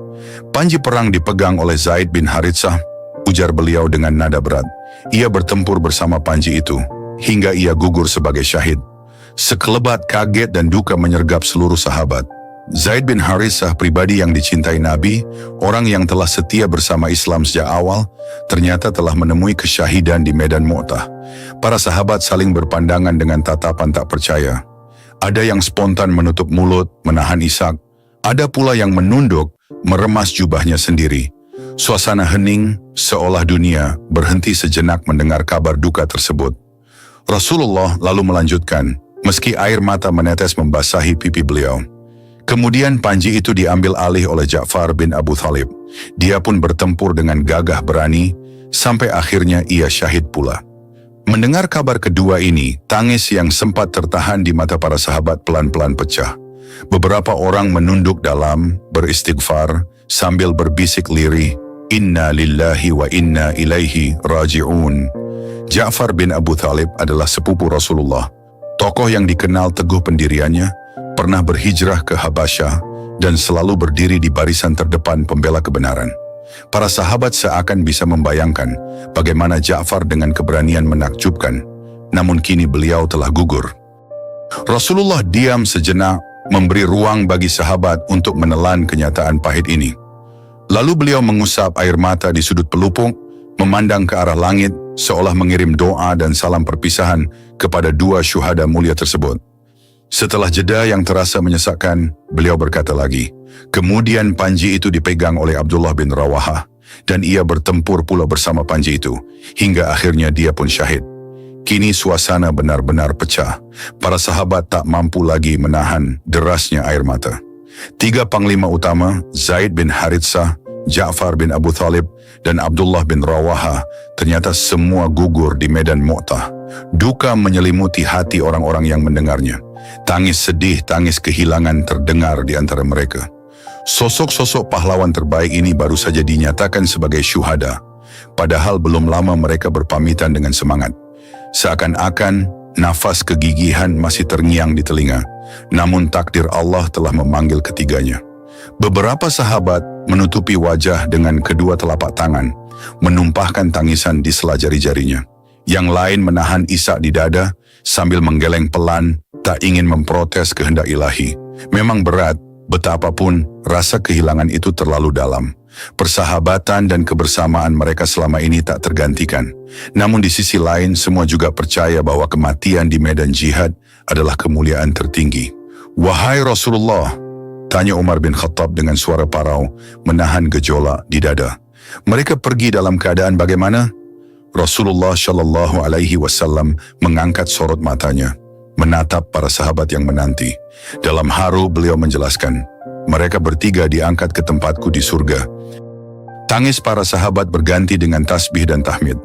"Panji perang dipegang oleh Zaid bin Harithah," ujar beliau dengan nada berat. "Ia bertempur bersama panji itu, hingga ia gugur sebagai syahid." Sekelebat kaget dan duka menyergap seluruh sahabat. Zaid bin Harithah, pribadi yang dicintai Nabi, orang yang telah setia bersama Islam sejak awal, ternyata telah menemui kesyahidan di medan Mu'tah. Para sahabat saling berpandangan dengan tatapan tak percaya. Ada yang spontan menutup mulut, menahan isak. Ada pula yang menunduk, meremas jubahnya sendiri. Suasana hening, seolah dunia berhenti sejenak mendengar kabar duka tersebut. Rasulullah lalu melanjutkan, meski air mata menetes membasahi pipi beliau. Kemudian panji itu diambil alih oleh Ja'far bin Abu Thalib. Dia pun bertempur dengan gagah berani, sampai akhirnya ia syahid pula. Mendengar kabar kedua ini, tangis yang sempat tertahan di mata para sahabat pelan-pelan pecah. Beberapa orang menunduk dalam, beristighfar, sambil berbisik lirih, "Inna lillahi wa inna ilaihi raji'un." Ja'far bin Abu Thalib adalah sepupu Rasulullah. Tokoh yang dikenal teguh pendiriannya, pernah berhijrah ke Habasyah, dan selalu berdiri di barisan terdepan pembela kebenaran. Para sahabat seakan bisa membayangkan bagaimana Ja'far dengan keberanian menakjubkan, namun kini beliau telah gugur. Rasulullah diam sejenak, memberi ruang bagi sahabat untuk menelan kenyataan pahit ini. Lalu beliau mengusap air mata di sudut pelupuk, memandang ke arah langit, seolah mengirim doa dan salam perpisahan kepada dua syuhada mulia tersebut. Setelah jeda yang terasa menyesakkan, beliau berkata lagi, "Kemudian panji itu dipegang oleh Abdullah bin Rawahah, dan ia bertempur pula bersama panji itu, hingga akhirnya dia pun syahid." Kini suasana benar-benar pecah. Para sahabat tak mampu lagi menahan derasnya air mata. 3 panglima utama, Zaid bin Haritsah, Ja'far bin Abu Thalib, dan Abdullah bin Rawaha, ternyata semua gugur di medan Mu'tah. Duka menyelimuti hati orang-orang yang mendengarnya. Tangis sedih, tangis kehilangan terdengar di antara mereka. Sosok-sosok pahlawan terbaik ini baru saja dinyatakan sebagai syuhada. Padahal belum lama mereka berpamitan dengan semangat. Seakan-akan nafas kegigihan masih terngiang di telinga. Namun takdir Allah telah memanggil ketiganya. Beberapa sahabat menutupi wajah dengan kedua telapak tangan, menumpahkan tangisan di sela jari-jarinya. Yang lain menahan isak di dada sambil menggeleng pelan, tak ingin memprotes kehendak ilahi. Memang berat, betapapun rasa kehilangan itu terlalu dalam. Persahabatan dan kebersamaan mereka selama ini tak tergantikan. Namun di sisi lain, semua juga percaya bahwa kematian di medan jihad adalah kemuliaan tertinggi. "Wahai Rasulullah," tanya Umar bin Khattab dengan suara parau, menahan gejolak di dada. "Mereka pergi dalam keadaan bagaimana?" Rasulullah Shallallahu Alaihi Wasallam mengangkat sorot matanya, menatap para sahabat yang menanti. Dalam haru beliau menjelaskan, "Mereka bertiga diangkat ke tempatku di surga." Tangis para sahabat berganti dengan tasbih dan tahmid.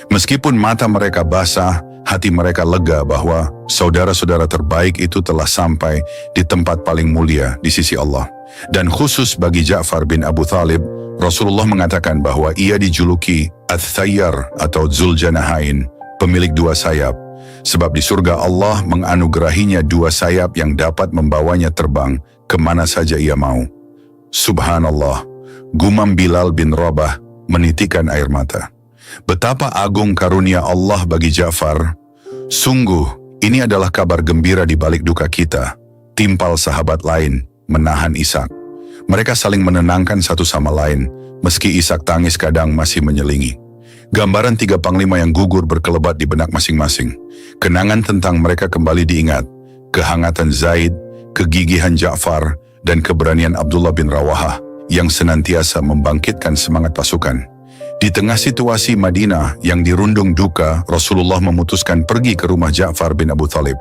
Meskipun mata mereka basah, hati mereka lega bahwa saudara-saudara terbaik itu telah sampai di tempat paling mulia di sisi Allah. Dan khusus bagi Ja'far bin Abu Thalib, Rasulullah mengatakan bahwa ia dijuluki Ats-Tsayyar atau Dzul-Janahain, pemilik 2 sayap. Sebab di surga Allah menganugerahinya 2 sayap yang dapat membawanya terbang kemana saja ia mau. Subhanallah, gumam Bilal bin Rabah menitikkan air mata. Betapa agung karunia Allah bagi Ja'far. Sungguh, ini adalah kabar gembira di balik duka kita. Timpal sahabat lain menahan isak. Mereka saling menenangkan satu sama lain, meski isak tangis kadang masih menyelingi. Gambaran 3 panglima yang gugur berkelebat di benak masing-masing. Kenangan tentang mereka kembali diingat. Kehangatan Zaid, kegigihan Ja'far, dan keberanian Abdullah bin Rawaha yang senantiasa membangkitkan semangat pasukan. Di tengah situasi Madinah yang dirundung duka, Rasulullah memutuskan pergi ke rumah Ja'far bin Abu Thalib.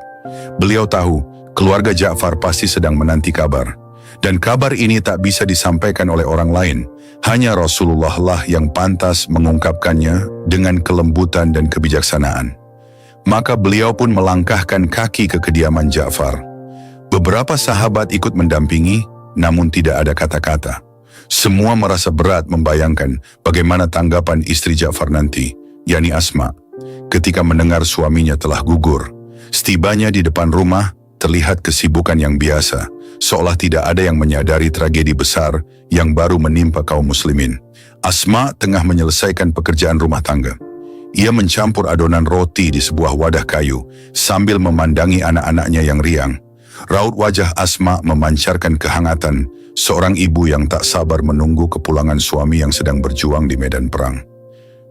Beliau tahu keluarga Ja'far pasti sedang menanti kabar. Dan kabar ini tak bisa disampaikan oleh orang lain. Hanya Rasulullah lah yang pantas mengungkapkannya dengan kelembutan dan kebijaksanaan. Maka beliau pun melangkahkan kaki ke kediaman Ja'far. Beberapa sahabat ikut mendampingi, namun tidak ada kata-kata. Semua merasa berat membayangkan bagaimana tanggapan istri Ja'far nanti, yakni Asma, ketika mendengar suaminya telah gugur. Setibanya di depan rumah, terlihat kesibukan yang biasa, seolah tidak ada yang menyadari tragedi besar yang baru menimpa kaum muslimin. Asma tengah menyelesaikan pekerjaan rumah tangga. Ia mencampur adonan roti di sebuah wadah kayu, sambil memandangi anak-anaknya yang riang. Raut wajah Asma memancarkan kehangatan, seorang ibu yang tak sabar menunggu kepulangan suami yang sedang berjuang di medan perang.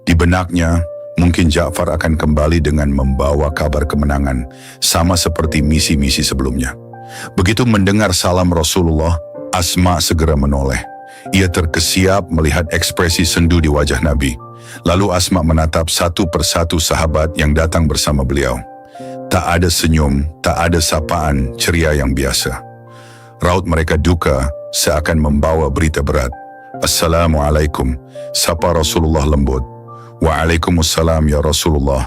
Di benaknya, mungkin Ja'far akan kembali dengan membawa kabar kemenangan, sama seperti misi-misi sebelumnya. Begitu mendengar salam Rasulullah, Asma segera menoleh. Ia terkesiap melihat ekspresi sendu di wajah Nabi. Lalu Asma menatap satu persatu sahabat yang datang bersama beliau. Tak ada senyum, tak ada sapaan ceria yang biasa. Raut mereka duka seakan membawa berita berat. "Assalamualaikum," sapa Rasulullah lembut. "Waalaikumsalam ya Rasulullah,"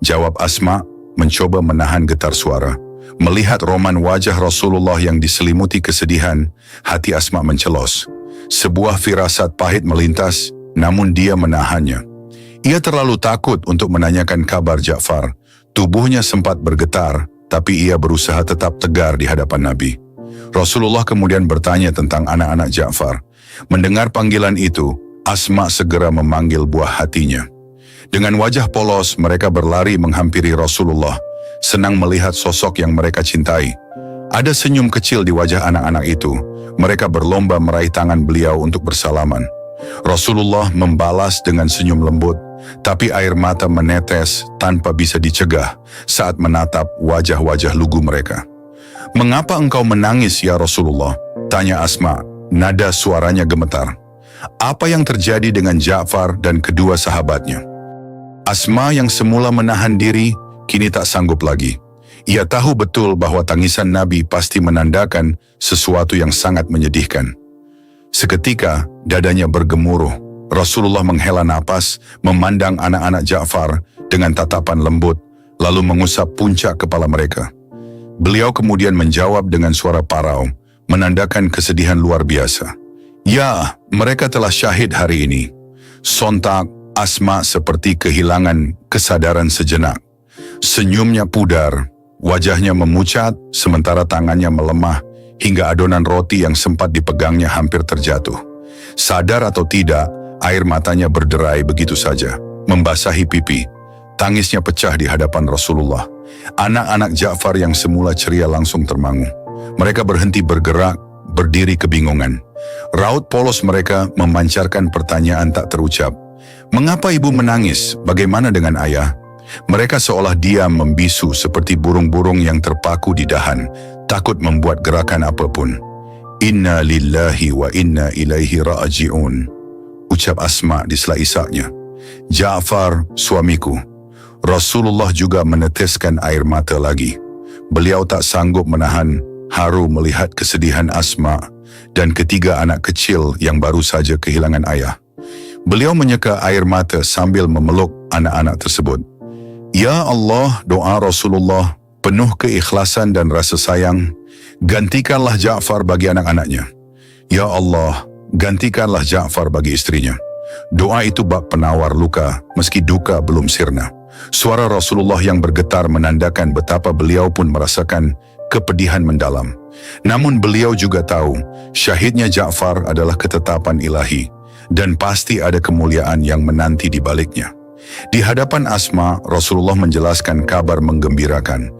jawab Asma mencoba menahan getar suara. Melihat roman wajah Rasulullah yang diselimuti kesedihan, hati Asma mencelos. Sebuah firasat pahit melintas, namun dia menahannya. Ia terlalu takut untuk menanyakan kabar Ja'far. Tubuhnya sempat bergetar, tapi ia berusaha tetap tegar di hadapan Nabi. Rasulullah kemudian bertanya tentang anak-anak Ja'far. Mendengar panggilan itu, Asma segera memanggil buah hatinya. Dengan wajah polos, mereka berlari menghampiri Rasulullah, senang melihat sosok yang mereka cintai. Ada senyum kecil di wajah anak-anak itu. Mereka berlomba meraih tangan beliau untuk bersalaman. Rasulullah membalas dengan senyum lembut, tapi air mata menetes tanpa bisa dicegah saat menatap wajah-wajah lugu mereka. "Mengapa engkau menangis ya Rasulullah?" tanya Asma, nada suaranya gemetar. Apa yang terjadi dengan Ja'far dan kedua sahabatnya? Asma yang semula menahan diri, kini tak sanggup lagi. Ia tahu betul bahwa tangisan Nabi pasti menandakan sesuatu yang sangat menyedihkan. Seketika, dadanya bergemuruh. Rasulullah menghela napas, memandang anak-anak Ja'far dengan tatapan lembut, lalu mengusap puncak kepala mereka. Beliau kemudian menjawab dengan suara parau, menandakan kesedihan luar biasa. Ya, mereka telah syahid hari ini. Sontak, Asma seperti kehilangan kesadaran sejenak. Senyumnya pudar, wajahnya memucat, sementara tangannya melemah, hingga adonan roti yang sempat dipegangnya hampir terjatuh. Sadar atau tidak, air matanya berderai begitu saja, membasahi pipi. Tangisnya pecah di hadapan Rasulullah. Anak-anak Ja'far yang semula ceria langsung termangu. Mereka berhenti bergerak, berdiri kebingungan. Raut polos mereka memancarkan pertanyaan tak terucap. Mengapa ibu menangis? Bagaimana dengan ayah? Mereka seolah diam membisu seperti burung-burung yang terpaku di dahan, takut membuat gerakan apapun. Inna lillahi wa inna ilaihi raji'un, ucap Asma di sela isaknya. Ja'far, suamiku. Rasulullah juga meneteskan air mata lagi. Beliau tak sanggup menahan haru melihat kesedihan Asma dan ketiga anak kecil yang baru saja kehilangan ayah. Beliau menyeka air mata sambil memeluk anak-anak tersebut. Ya Allah, doa Rasulullah penuh keikhlasan dan rasa sayang, gantikanlah Ja'far bagi anak-anaknya. Ya Allah, gantikanlah Ja'far bagi istrinya. Doa itu bak penawar luka, meski duka belum sirna. Suara Rasulullah yang bergetar menandakan betapa beliau pun merasakan kepedihan mendalam. Namun beliau juga tahu, syahidnya Ja'far adalah ketetapan ilahi, dan pasti ada kemuliaan yang menanti di baliknya. Di hadapan Asma, Rasulullah menjelaskan kabar menggembirakan.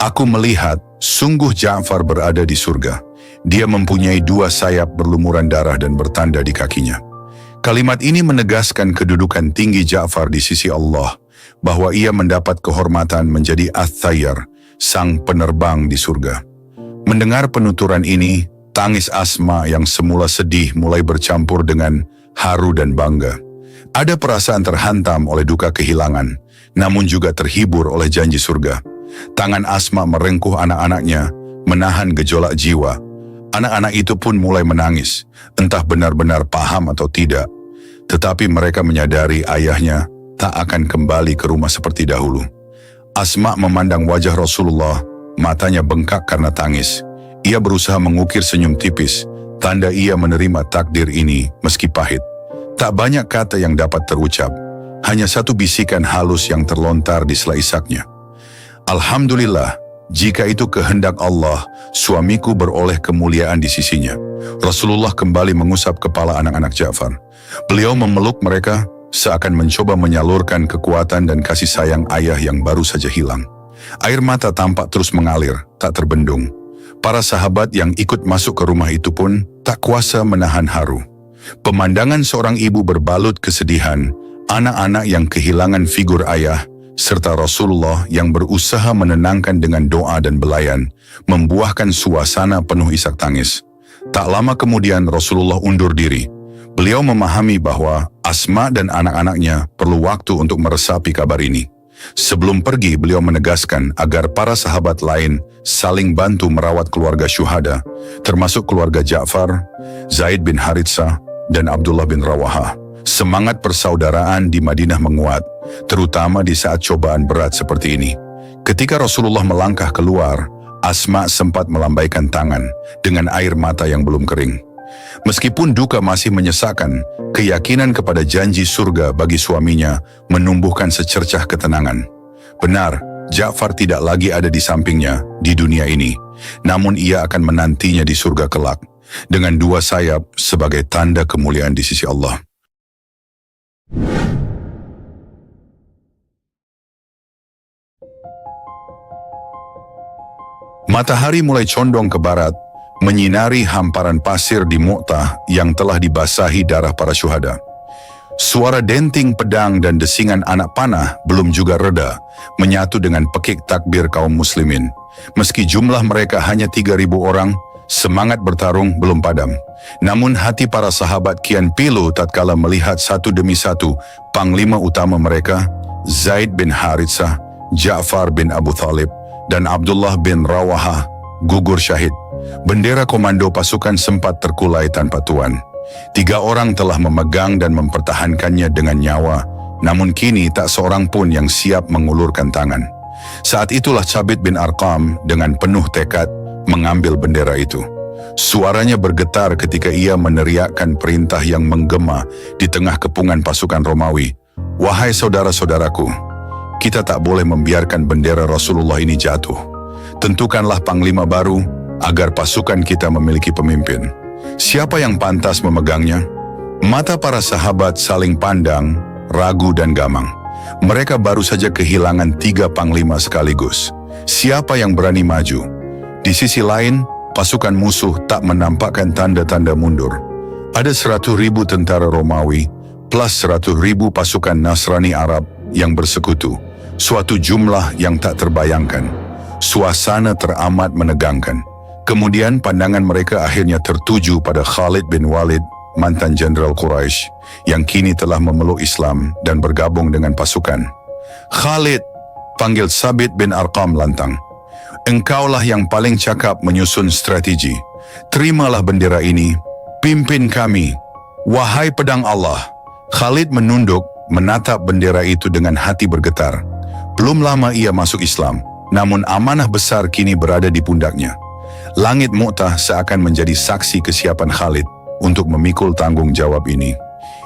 Aku melihat, sungguh Ja'far berada di surga. Dia mempunyai 2 sayap berlumuran darah dan bertanda di kakinya. Kalimat ini menegaskan kedudukan tinggi Ja'far di sisi Allah, bahwa ia mendapat kehormatan menjadi Ath-Thayyar, sang penerbang di surga. Mendengar penuturan ini, tangis Asma yang semula sedih mulai bercampur dengan haru dan bangga. Ada perasaan terhantam oleh duka kehilangan, namun juga terhibur oleh janji surga. Tangan Asma merengkuh anak-anaknya, menahan gejolak jiwa. Anak-anak itu pun mulai menangis, entah benar-benar paham atau tidak. Tetapi mereka menyadari ayahnya tak akan kembali ke rumah seperti dahulu. Asma memandang wajah Rasulullah, matanya bengkak karena tangis. Ia berusaha mengukir senyum tipis, tanda ia menerima takdir ini meski pahit. Tak banyak kata yang dapat terucap, hanya satu bisikan halus yang terlontar di sela isaknya. Alhamdulillah, jika itu kehendak Allah, suamiku beroleh kemuliaan di sisinya. Rasulullah kembali mengusap kepala anak-anak Ja'far. Beliau memeluk mereka, seakan mencoba menyalurkan kekuatan dan kasih sayang ayah yang baru saja hilang. Air mata tampak terus mengalir, tak terbendung. Para sahabat yang ikut masuk ke rumah itu pun tak kuasa menahan haru. Pemandangan seorang ibu berbalut kesedihan, anak-anak yang kehilangan figur ayah, serta Rasulullah yang berusaha menenangkan dengan doa dan belayan, membuahkan suasana penuh isak tangis. Tak lama kemudian Rasulullah undur diri. Beliau memahami bahwa Asma dan anak-anaknya perlu waktu untuk meresapi kabar ini. Sebelum pergi, beliau menegaskan agar para sahabat lain saling bantu merawat keluarga syuhada, termasuk keluarga Ja'far, Zaid bin Haritsah, dan Abdullah bin Rawahah. Semangat persaudaraan di Madinah menguat, terutama di saat cobaan berat seperti ini. Ketika Rasulullah melangkah keluar, Asma sempat melambaikan tangan dengan air mata yang belum kering. Meskipun duka masih menyesakkan, keyakinan kepada janji surga bagi suaminya menumbuhkan secercah ketenangan. Benar, Ja'far tidak lagi ada di sampingnya di dunia ini, namun ia akan menantinya di surga kelak, dengan 2 sayap sebagai tanda kemuliaan di sisi Allah. Matahari mulai condong ke barat, menyinari hamparan pasir di Mu'tah yang telah dibasahi darah para syuhada. Suara denting pedang dan desingan anak panah belum juga reda, menyatu dengan pekik takbir kaum muslimin. Meski jumlah mereka hanya 3.000 orang, semangat bertarung belum padam. Namun hati para sahabat kian pilu tatkala melihat satu demi satu panglima utama mereka, Zaid bin Haritsah, Ja'far bin Abu Thalib, dan Abdullah bin Rawahah gugur syahid. Bendera komando pasukan sempat terkulai tanpa tuan. 3 orang telah memegang dan mempertahankannya dengan nyawa, namun kini tak seorang pun yang siap mengulurkan tangan. Saat itulah Thabit bin Arqam dengan penuh tekad mengambil bendera itu. Suaranya bergetar ketika ia meneriakkan perintah yang menggema di tengah kepungan pasukan Romawi. "Wahai saudara-saudaraku, kita tak boleh membiarkan bendera Rasulullah ini jatuh. Tentukanlah panglima baru agar pasukan kita memiliki pemimpin. Siapa yang pantas memegangnya?" Mata para sahabat saling pandang, ragu dan gamang. Mereka baru saja kehilangan 3 panglima sekaligus. Siapa yang berani maju? Di sisi lain, pasukan musuh tak menampakkan tanda-tanda mundur. Ada 100.000 tentara Romawi plus 100.000 pasukan Nasrani Arab yang bersekutu. Suatu jumlah yang tak terbayangkan. Suasana teramat menegangkan. Kemudian pandangan mereka akhirnya tertuju pada Khalid bin Walid, mantan Jenderal Quraisy, yang kini telah memeluk Islam dan bergabung dengan pasukan. "Khalid," panggil Thabit bin Arqam lantang. "Engkaulah yang paling cakap menyusun strategi. Terimalah bendera ini, pimpin kami." "Wahai pedang Allah." Khalid menunduk, menatap bendera itu dengan hati bergetar. Belum lama ia masuk Islam, namun amanah besar kini berada di pundaknya. Langit Mu'tah seakan menjadi saksi kesiapan Khalid untuk memikul tanggung jawab ini.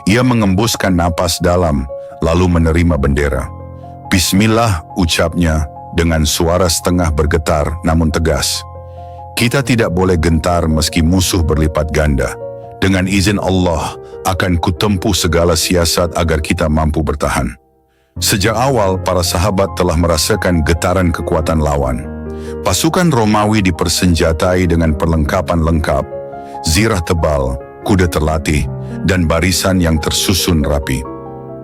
Ia mengembuskan napas dalam, lalu menerima bendera. "Bismillah," ucapnya dengan suara setengah bergetar namun tegas. "Kita tidak boleh gentar meski musuh berlipat ganda. Dengan izin Allah, akan kutempuh segala siasat agar kita mampu bertahan." Sejak awal, para sahabat telah merasakan getaran kekuatan lawan. Pasukan Romawi dipersenjatai dengan perlengkapan lengkap, zirah tebal, kuda terlatih, dan barisan yang tersusun rapi.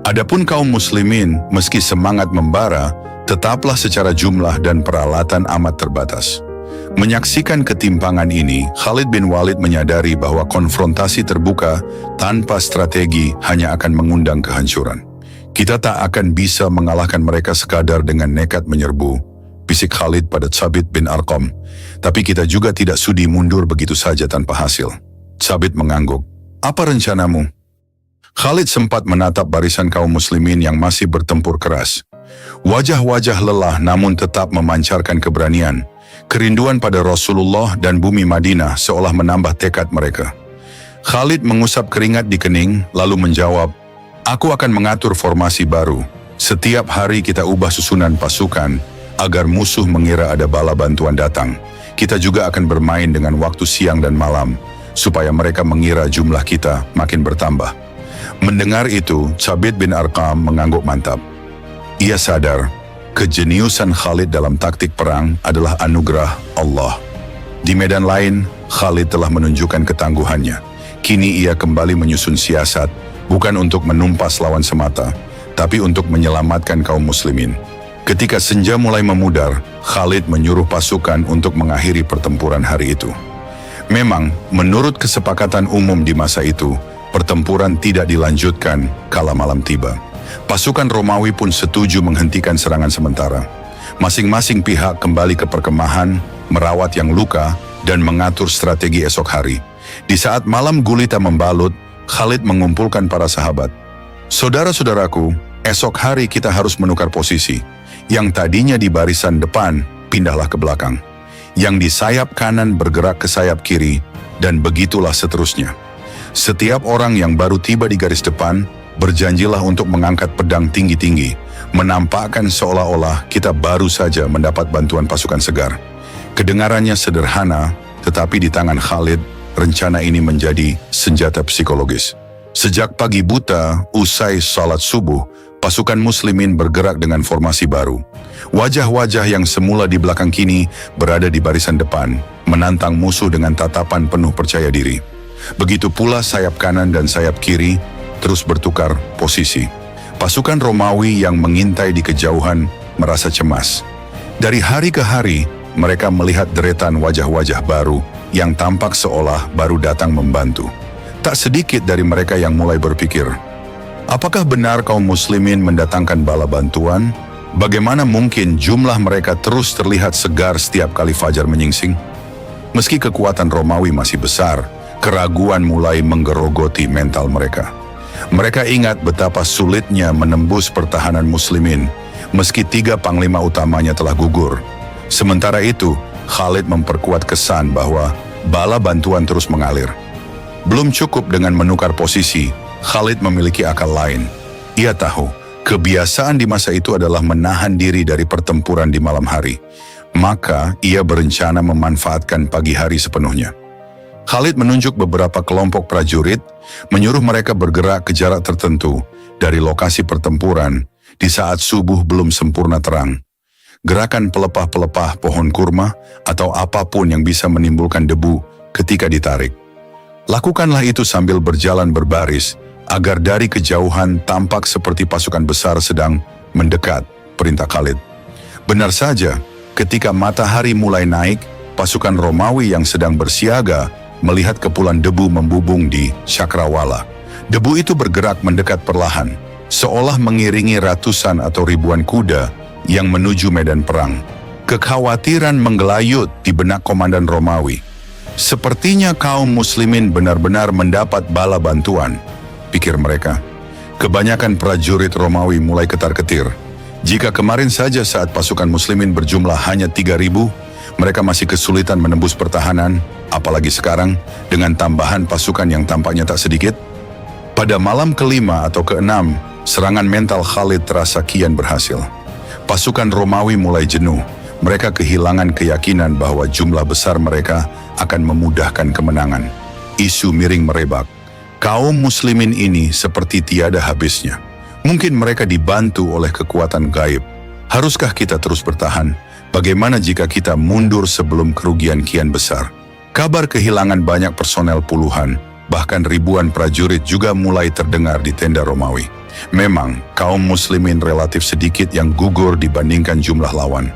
Adapun kaum muslimin, meski semangat membara, tetaplah secara jumlah dan peralatan amat terbatas. Menyaksikan ketimpangan ini, Khalid bin Walid menyadari bahwa konfrontasi terbuka tanpa strategi hanya akan mengundang kehancuran. "Kita tak akan bisa mengalahkan mereka sekadar dengan nekat menyerbu," bisik Khalid pada Thabit bin Arqam. "Tapi kita juga tidak sudi mundur begitu saja tanpa hasil." Thabit mengangguk. "Apa rencanamu?" Khalid sempat menatap barisan kaum muslimin yang masih bertempur keras. Wajah-wajah lelah namun tetap memancarkan keberanian. Kerinduan pada Rasulullah dan bumi Madinah seolah menambah tekad mereka. Khalid mengusap keringat di kening lalu menjawab, "Aku akan mengatur formasi baru. Setiap hari kita ubah susunan pasukan agar musuh mengira ada bala bantuan datang. Kita juga akan bermain dengan waktu siang dan malam, supaya mereka mengira jumlah kita makin bertambah." Mendengar itu, Thabit bin Arqam mengangguk mantap. Ia sadar, kejeniusan Khalid dalam taktik perang adalah anugerah Allah. Di medan lain, Khalid telah menunjukkan ketangguhannya. Kini ia kembali menyusun siasat, bukan untuk menumpas lawan semata, tapi untuk menyelamatkan kaum muslimin. Ketika senja mulai memudar, Khalid menyuruh pasukan untuk mengakhiri pertempuran hari itu. Memang, menurut kesepakatan umum di masa itu, pertempuran tidak dilanjutkan kala malam tiba. Pasukan Romawi pun setuju menghentikan serangan sementara. Masing-masing pihak kembali ke perkemahan, merawat yang luka, dan mengatur strategi esok hari. Di saat malam gulita membalut, Khalid mengumpulkan para sahabat. "Saudara-saudaraku, esok hari kita harus menukar posisi. Yang tadinya di barisan depan, pindahlah ke belakang. Yang di sayap kanan bergerak ke sayap kiri, dan begitulah seterusnya. Setiap orang yang baru tiba di garis depan, berjanjilah untuk mengangkat pedang tinggi-tinggi, menampakkan seolah-olah kita baru saja mendapat bantuan pasukan segar." Kedengarannya sederhana, tetapi di tangan Khalid, rencana ini menjadi senjata psikologis. Sejak pagi buta, usai salat subuh, pasukan muslimin bergerak dengan formasi baru. Wajah-wajah yang semula di belakang kini berada di barisan depan, menantang musuh dengan tatapan penuh percaya diri. Begitu pula sayap kanan dan sayap kiri terus bertukar posisi. Pasukan Romawi yang mengintai di kejauhan merasa cemas. Dari hari ke hari, mereka melihat deretan wajah-wajah baru yang tampak seolah baru datang membantu. Tak sedikit dari mereka yang mulai berpikir, apakah benar kaum muslimin mendatangkan bala bantuan? Bagaimana mungkin jumlah mereka terus terlihat segar setiap kali fajar menyingsing? Meski kekuatan Romawi masih besar, keraguan mulai menggerogoti mental mereka. Mereka ingat betapa sulitnya menembus pertahanan muslimin, meski 3 panglima utamanya telah gugur. Sementara itu, Khalid memperkuat kesan bahwa bala bantuan terus mengalir. Belum cukup dengan menukar posisi, Khalid memiliki akal lain. Ia tahu, kebiasaan di masa itu adalah menahan diri dari pertempuran di malam hari. Maka, ia berencana memanfaatkan pagi hari sepenuhnya. Khalid menunjuk beberapa kelompok prajurit, menyuruh mereka bergerak ke jarak tertentu dari lokasi pertempuran di saat subuh belum sempurna terang. Gerakan pelepah-pelepah pohon kurma atau apapun yang bisa menimbulkan debu ketika ditarik. Lakukanlah itu sambil berjalan berbaris, agar dari kejauhan tampak seperti pasukan besar sedang mendekat, perintah Khalid. Benar saja, ketika matahari mulai naik, pasukan Romawi yang sedang bersiaga melihat kepulan debu membubung di Cakrawala. Debu itu bergerak mendekat perlahan, seolah mengiringi ratusan atau ribuan kuda yang menuju medan perang. Kekhawatiran menggelayut di benak komandan Romawi. Sepertinya kaum muslimin benar-benar mendapat bala bantuan, pikir mereka. Kebanyakan prajurit Romawi mulai ketar-ketir. Jika kemarin saja saat pasukan muslimin berjumlah hanya 3.000, mereka masih kesulitan menembus pertahanan, apalagi sekarang dengan tambahan pasukan yang tampaknya tak sedikit. Pada malam kelima atau keenam, serangan mental Khalid terasa kian berhasil. Pasukan Romawi mulai jenuh. Mereka kehilangan keyakinan bahwa jumlah besar mereka akan memudahkan kemenangan. Isu miring merebak. Kaum muslimin ini seperti tiada habisnya. Mungkin mereka dibantu oleh kekuatan gaib. Haruskah kita terus bertahan? Bagaimana jika kita mundur sebelum kerugian kian besar? Kabar kehilangan banyak personel puluhan, bahkan ribuan prajurit juga mulai terdengar di tenda Romawi. Memang, kaum muslimin relatif sedikit yang gugur dibandingkan jumlah lawan.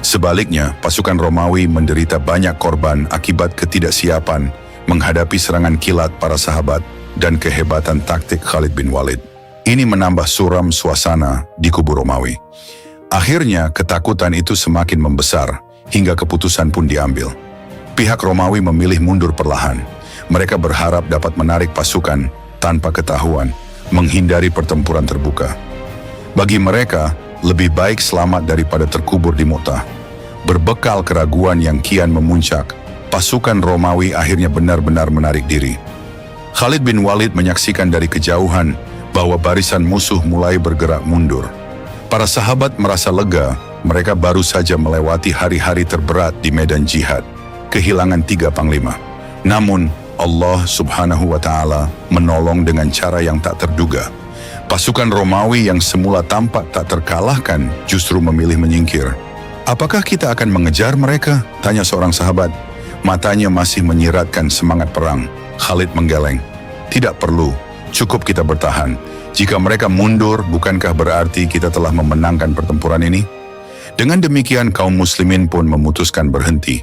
Sebaliknya, pasukan Romawi menderita banyak korban akibat ketidaksiapan menghadapi serangan kilat para sahabat dan kehebatan taktik Khalid bin Walid. Ini menambah suram suasana di kubu Romawi. Akhirnya, ketakutan itu semakin membesar, hingga keputusan pun diambil. Pihak Romawi memilih mundur perlahan. Mereka berharap dapat menarik pasukan tanpa ketahuan, menghindari pertempuran terbuka. Bagi mereka, lebih baik selamat daripada terkubur di Mu'tah. Berbekal keraguan yang kian memuncak, pasukan Romawi akhirnya benar-benar menarik diri. Khalid bin Walid menyaksikan dari kejauhan bahwa barisan musuh mulai bergerak mundur. Para sahabat merasa lega, mereka baru saja melewati hari-hari terberat di medan jihad, kehilangan 3 panglima. Namun, Allah Subhanahu wa Ta'ala menolong dengan cara yang tak terduga. Pasukan Romawi yang semula tampak tak terkalahkan justru memilih menyingkir. "Apakah kita akan mengejar mereka?" tanya seorang sahabat. Matanya masih menyiratkan semangat perang. Khalid menggeleng. "Tidak perlu, cukup kita bertahan. Jika mereka mundur, bukankah berarti kita telah memenangkan pertempuran ini?" Dengan demikian, kaum muslimin pun memutuskan berhenti.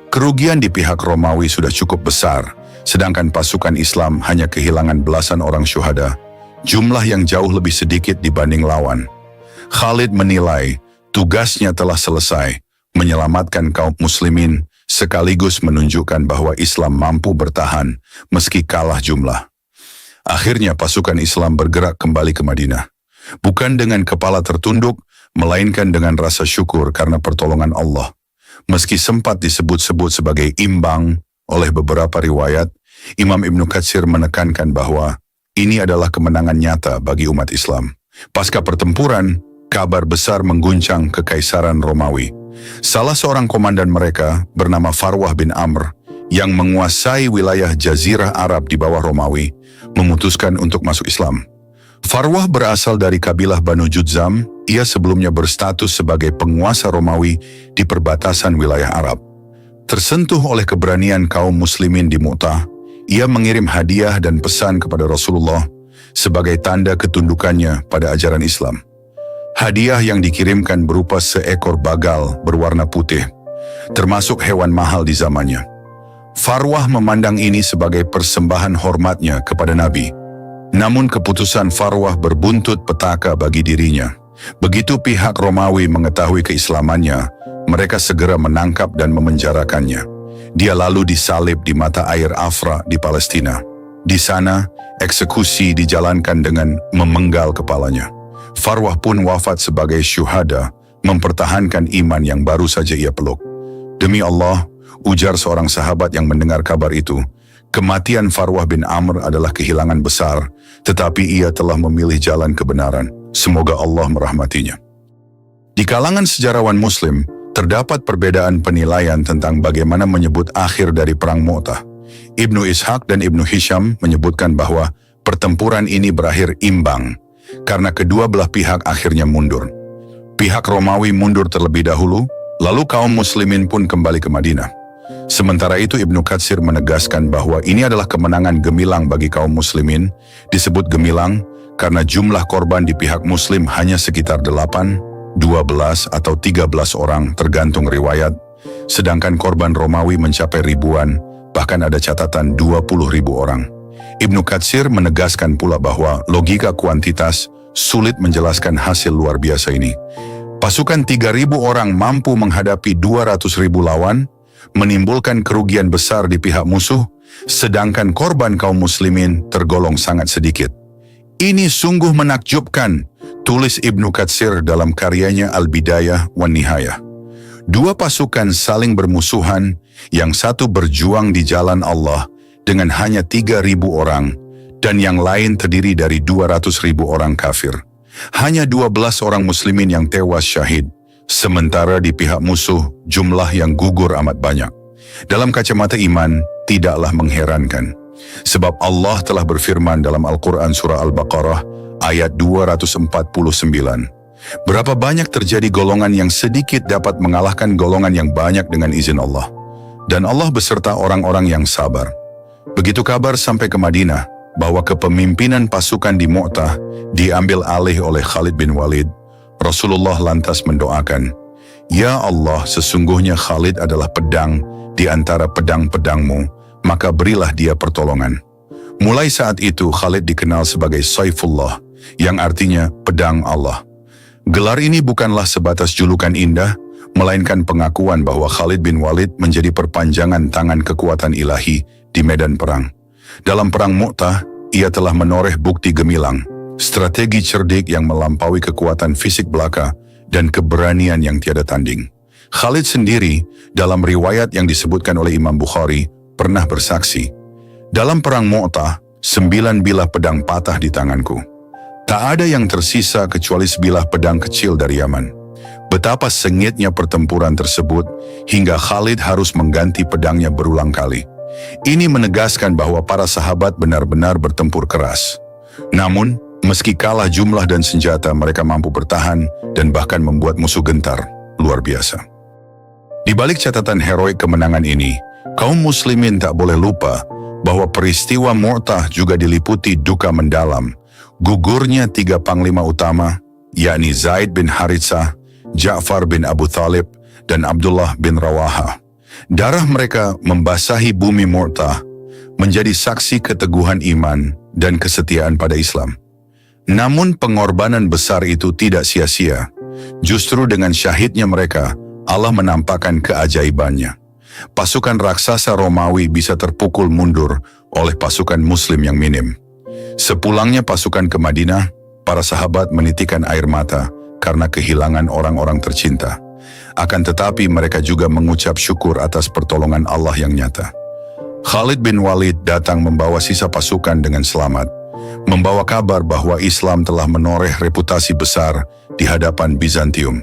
Kerugian di pihak Romawi sudah cukup besar, sedangkan pasukan Islam hanya kehilangan belasan orang syuhada, jumlah yang jauh lebih sedikit dibanding lawan. Khalid menilai tugasnya telah selesai, menyelamatkan kaum muslimin, sekaligus menunjukkan bahwa Islam mampu bertahan meski kalah jumlah. Akhirnya pasukan Islam bergerak kembali ke Madinah. Bukan dengan kepala tertunduk, melainkan dengan rasa syukur karena pertolongan Allah. Meski sempat disebut-sebut sebagai imbang oleh beberapa riwayat, Imam Ibnu Katsir menekankan bahwa ini adalah kemenangan nyata bagi umat Islam. Pasca pertempuran, kabar besar mengguncang kekaisaran Romawi. Salah seorang komandan mereka bernama Farwah bin Amr yang menguasai wilayah Jazirah Arab di bawah Romawi memutuskan untuk masuk Islam. Farwah berasal dari kabilah Banu Judzam. Ia sebelumnya berstatus sebagai penguasa Romawi di perbatasan wilayah Arab. Tersentuh oleh keberanian kaum muslimin di Mu'tah, ia mengirim hadiah dan pesan kepada Rasulullah sebagai tanda ketundukannya pada ajaran Islam. Hadiah yang dikirimkan berupa seekor bagal berwarna putih, termasuk hewan mahal di zamannya. Farwah memandang ini sebagai persembahan hormatnya kepada Nabi. Namun keputusan Farwah berbuntut petaka bagi dirinya. Begitu pihak Romawi mengetahui keislamannya, mereka segera menangkap dan memenjarakannya. Dia lalu disalib di mata air Afra di Palestina. Di sana, eksekusi dijalankan dengan memenggal kepalanya. Farwah pun wafat sebagai syuhada, mempertahankan iman yang baru saja ia peluk. Demi Allah, ujar seorang sahabat yang mendengar kabar itu, kematian Farwah bin Amr adalah kehilangan besar, tetapi ia telah memilih jalan kebenaran. Semoga Allah merahmatinya. Di kalangan sejarawan Muslim, terdapat perbedaan penilaian tentang bagaimana menyebut akhir dari Perang Mu'tah. Ibnu Ishaq dan Ibnu Hisham menyebutkan bahwa pertempuran ini berakhir imbang, karena kedua belah pihak akhirnya mundur. Pihak Romawi mundur terlebih dahulu, lalu kaum muslimin pun kembali ke Madinah. Sementara itu Ibnu Katsir menegaskan bahwa ini adalah kemenangan gemilang bagi kaum muslimin, disebut gemilang karena jumlah korban di pihak muslim hanya sekitar 8, 12 atau 13 orang tergantung riwayat, sedangkan korban Romawi mencapai ribuan, bahkan ada catatan 20.000 orang. Ibnu Katsir menegaskan pula bahwa logika kuantitas sulit menjelaskan hasil luar biasa ini. Pasukan 3.000 orang mampu menghadapi 200.000 lawan, menimbulkan kerugian besar di pihak musuh, sedangkan korban kaum muslimin tergolong sangat sedikit. Ini sungguh menakjubkan, tulis Ibnu Katsir dalam karyanya Al-Bidayah wan Nihayah. Dua pasukan saling bermusuhan, yang satu berjuang di jalan Allah dengan hanya 3.000 orang, dan yang lain terdiri dari 200.000 orang kafir. Hanya 12 orang muslimin yang tewas syahid, sementara di pihak musuh jumlah yang gugur amat banyak. Dalam kacamata iman, tidaklah mengherankan. Sebab Allah telah berfirman dalam Al-Quran surah Al-Baqarah ayat 249. Berapa banyak terjadi golongan yang sedikit dapat mengalahkan golongan yang banyak dengan izin Allah. Dan Allah beserta orang-orang yang sabar. Begitu kabar sampai ke Madinah bahwa kepemimpinan pasukan di Mu'tah diambil alih oleh Khalid bin Walid, Rasulullah lantas mendoakan, "Ya Allah, sesungguhnya Khalid adalah pedang di antara pedang-pedangmu, maka berilah dia pertolongan." Mulai saat itu Khalid dikenal sebagai Saifullah, yang artinya pedang Allah. Gelar ini bukanlah sebatas julukan indah, melainkan pengakuan bahwa Khalid bin Walid menjadi perpanjangan tangan kekuatan ilahi di medan perang. Dalam Perang Mu'tah, ia telah menoreh bukti gemilang, strategi cerdik yang melampaui kekuatan fisik belaka, dan keberanian yang tiada tanding. Khalid sendiri, dalam riwayat yang disebutkan oleh Imam Bukhari, pernah bersaksi, "Dalam Perang Mu'tah, 9 bilah pedang patah di tanganku. Tak ada yang tersisa kecuali sebilah pedang kecil dari Yaman." Betapa sengitnya pertempuran tersebut, hingga Khalid harus mengganti pedangnya berulang kali. Ini menegaskan bahwa para sahabat benar-benar bertempur keras. Namun, meski kalah jumlah dan senjata, mereka mampu bertahan dan bahkan membuat musuh gentar. Luar biasa. Di balik catatan heroik kemenangan ini, kaum muslimin tak boleh lupa bahwa peristiwa Mu'tah juga diliputi duka mendalam. Gugurnya 3 panglima utama, yakni Zaid bin Haritsah, Ja'far bin Abu Thalib, dan Abdullah bin Rawaha. Darah mereka membasahi bumi Mu'tah, menjadi saksi keteguhan iman dan kesetiaan pada Islam. Namun pengorbanan besar itu tidak sia-sia. Justru dengan syahidnya mereka, Allah menampakkan keajaibannya. Pasukan raksasa Romawi bisa terpukul mundur oleh pasukan Muslim yang minim. Sepulangnya pasukan ke Madinah, para sahabat menitikan air mata karena kehilangan orang-orang tercinta. Akan tetapi mereka juga mengucap syukur atas pertolongan Allah yang nyata. Khalid bin Walid datang membawa sisa pasukan dengan selamat, membawa kabar bahwa Islam telah menoreh reputasi besar di hadapan Bizantium.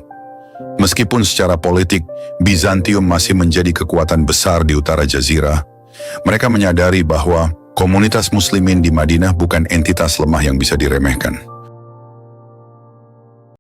Meskipun secara politik, Bizantium masih menjadi kekuatan besar di utara Jazirah, mereka menyadari bahwa komunitas muslimin di Madinah bukan entitas lemah yang bisa diremehkan.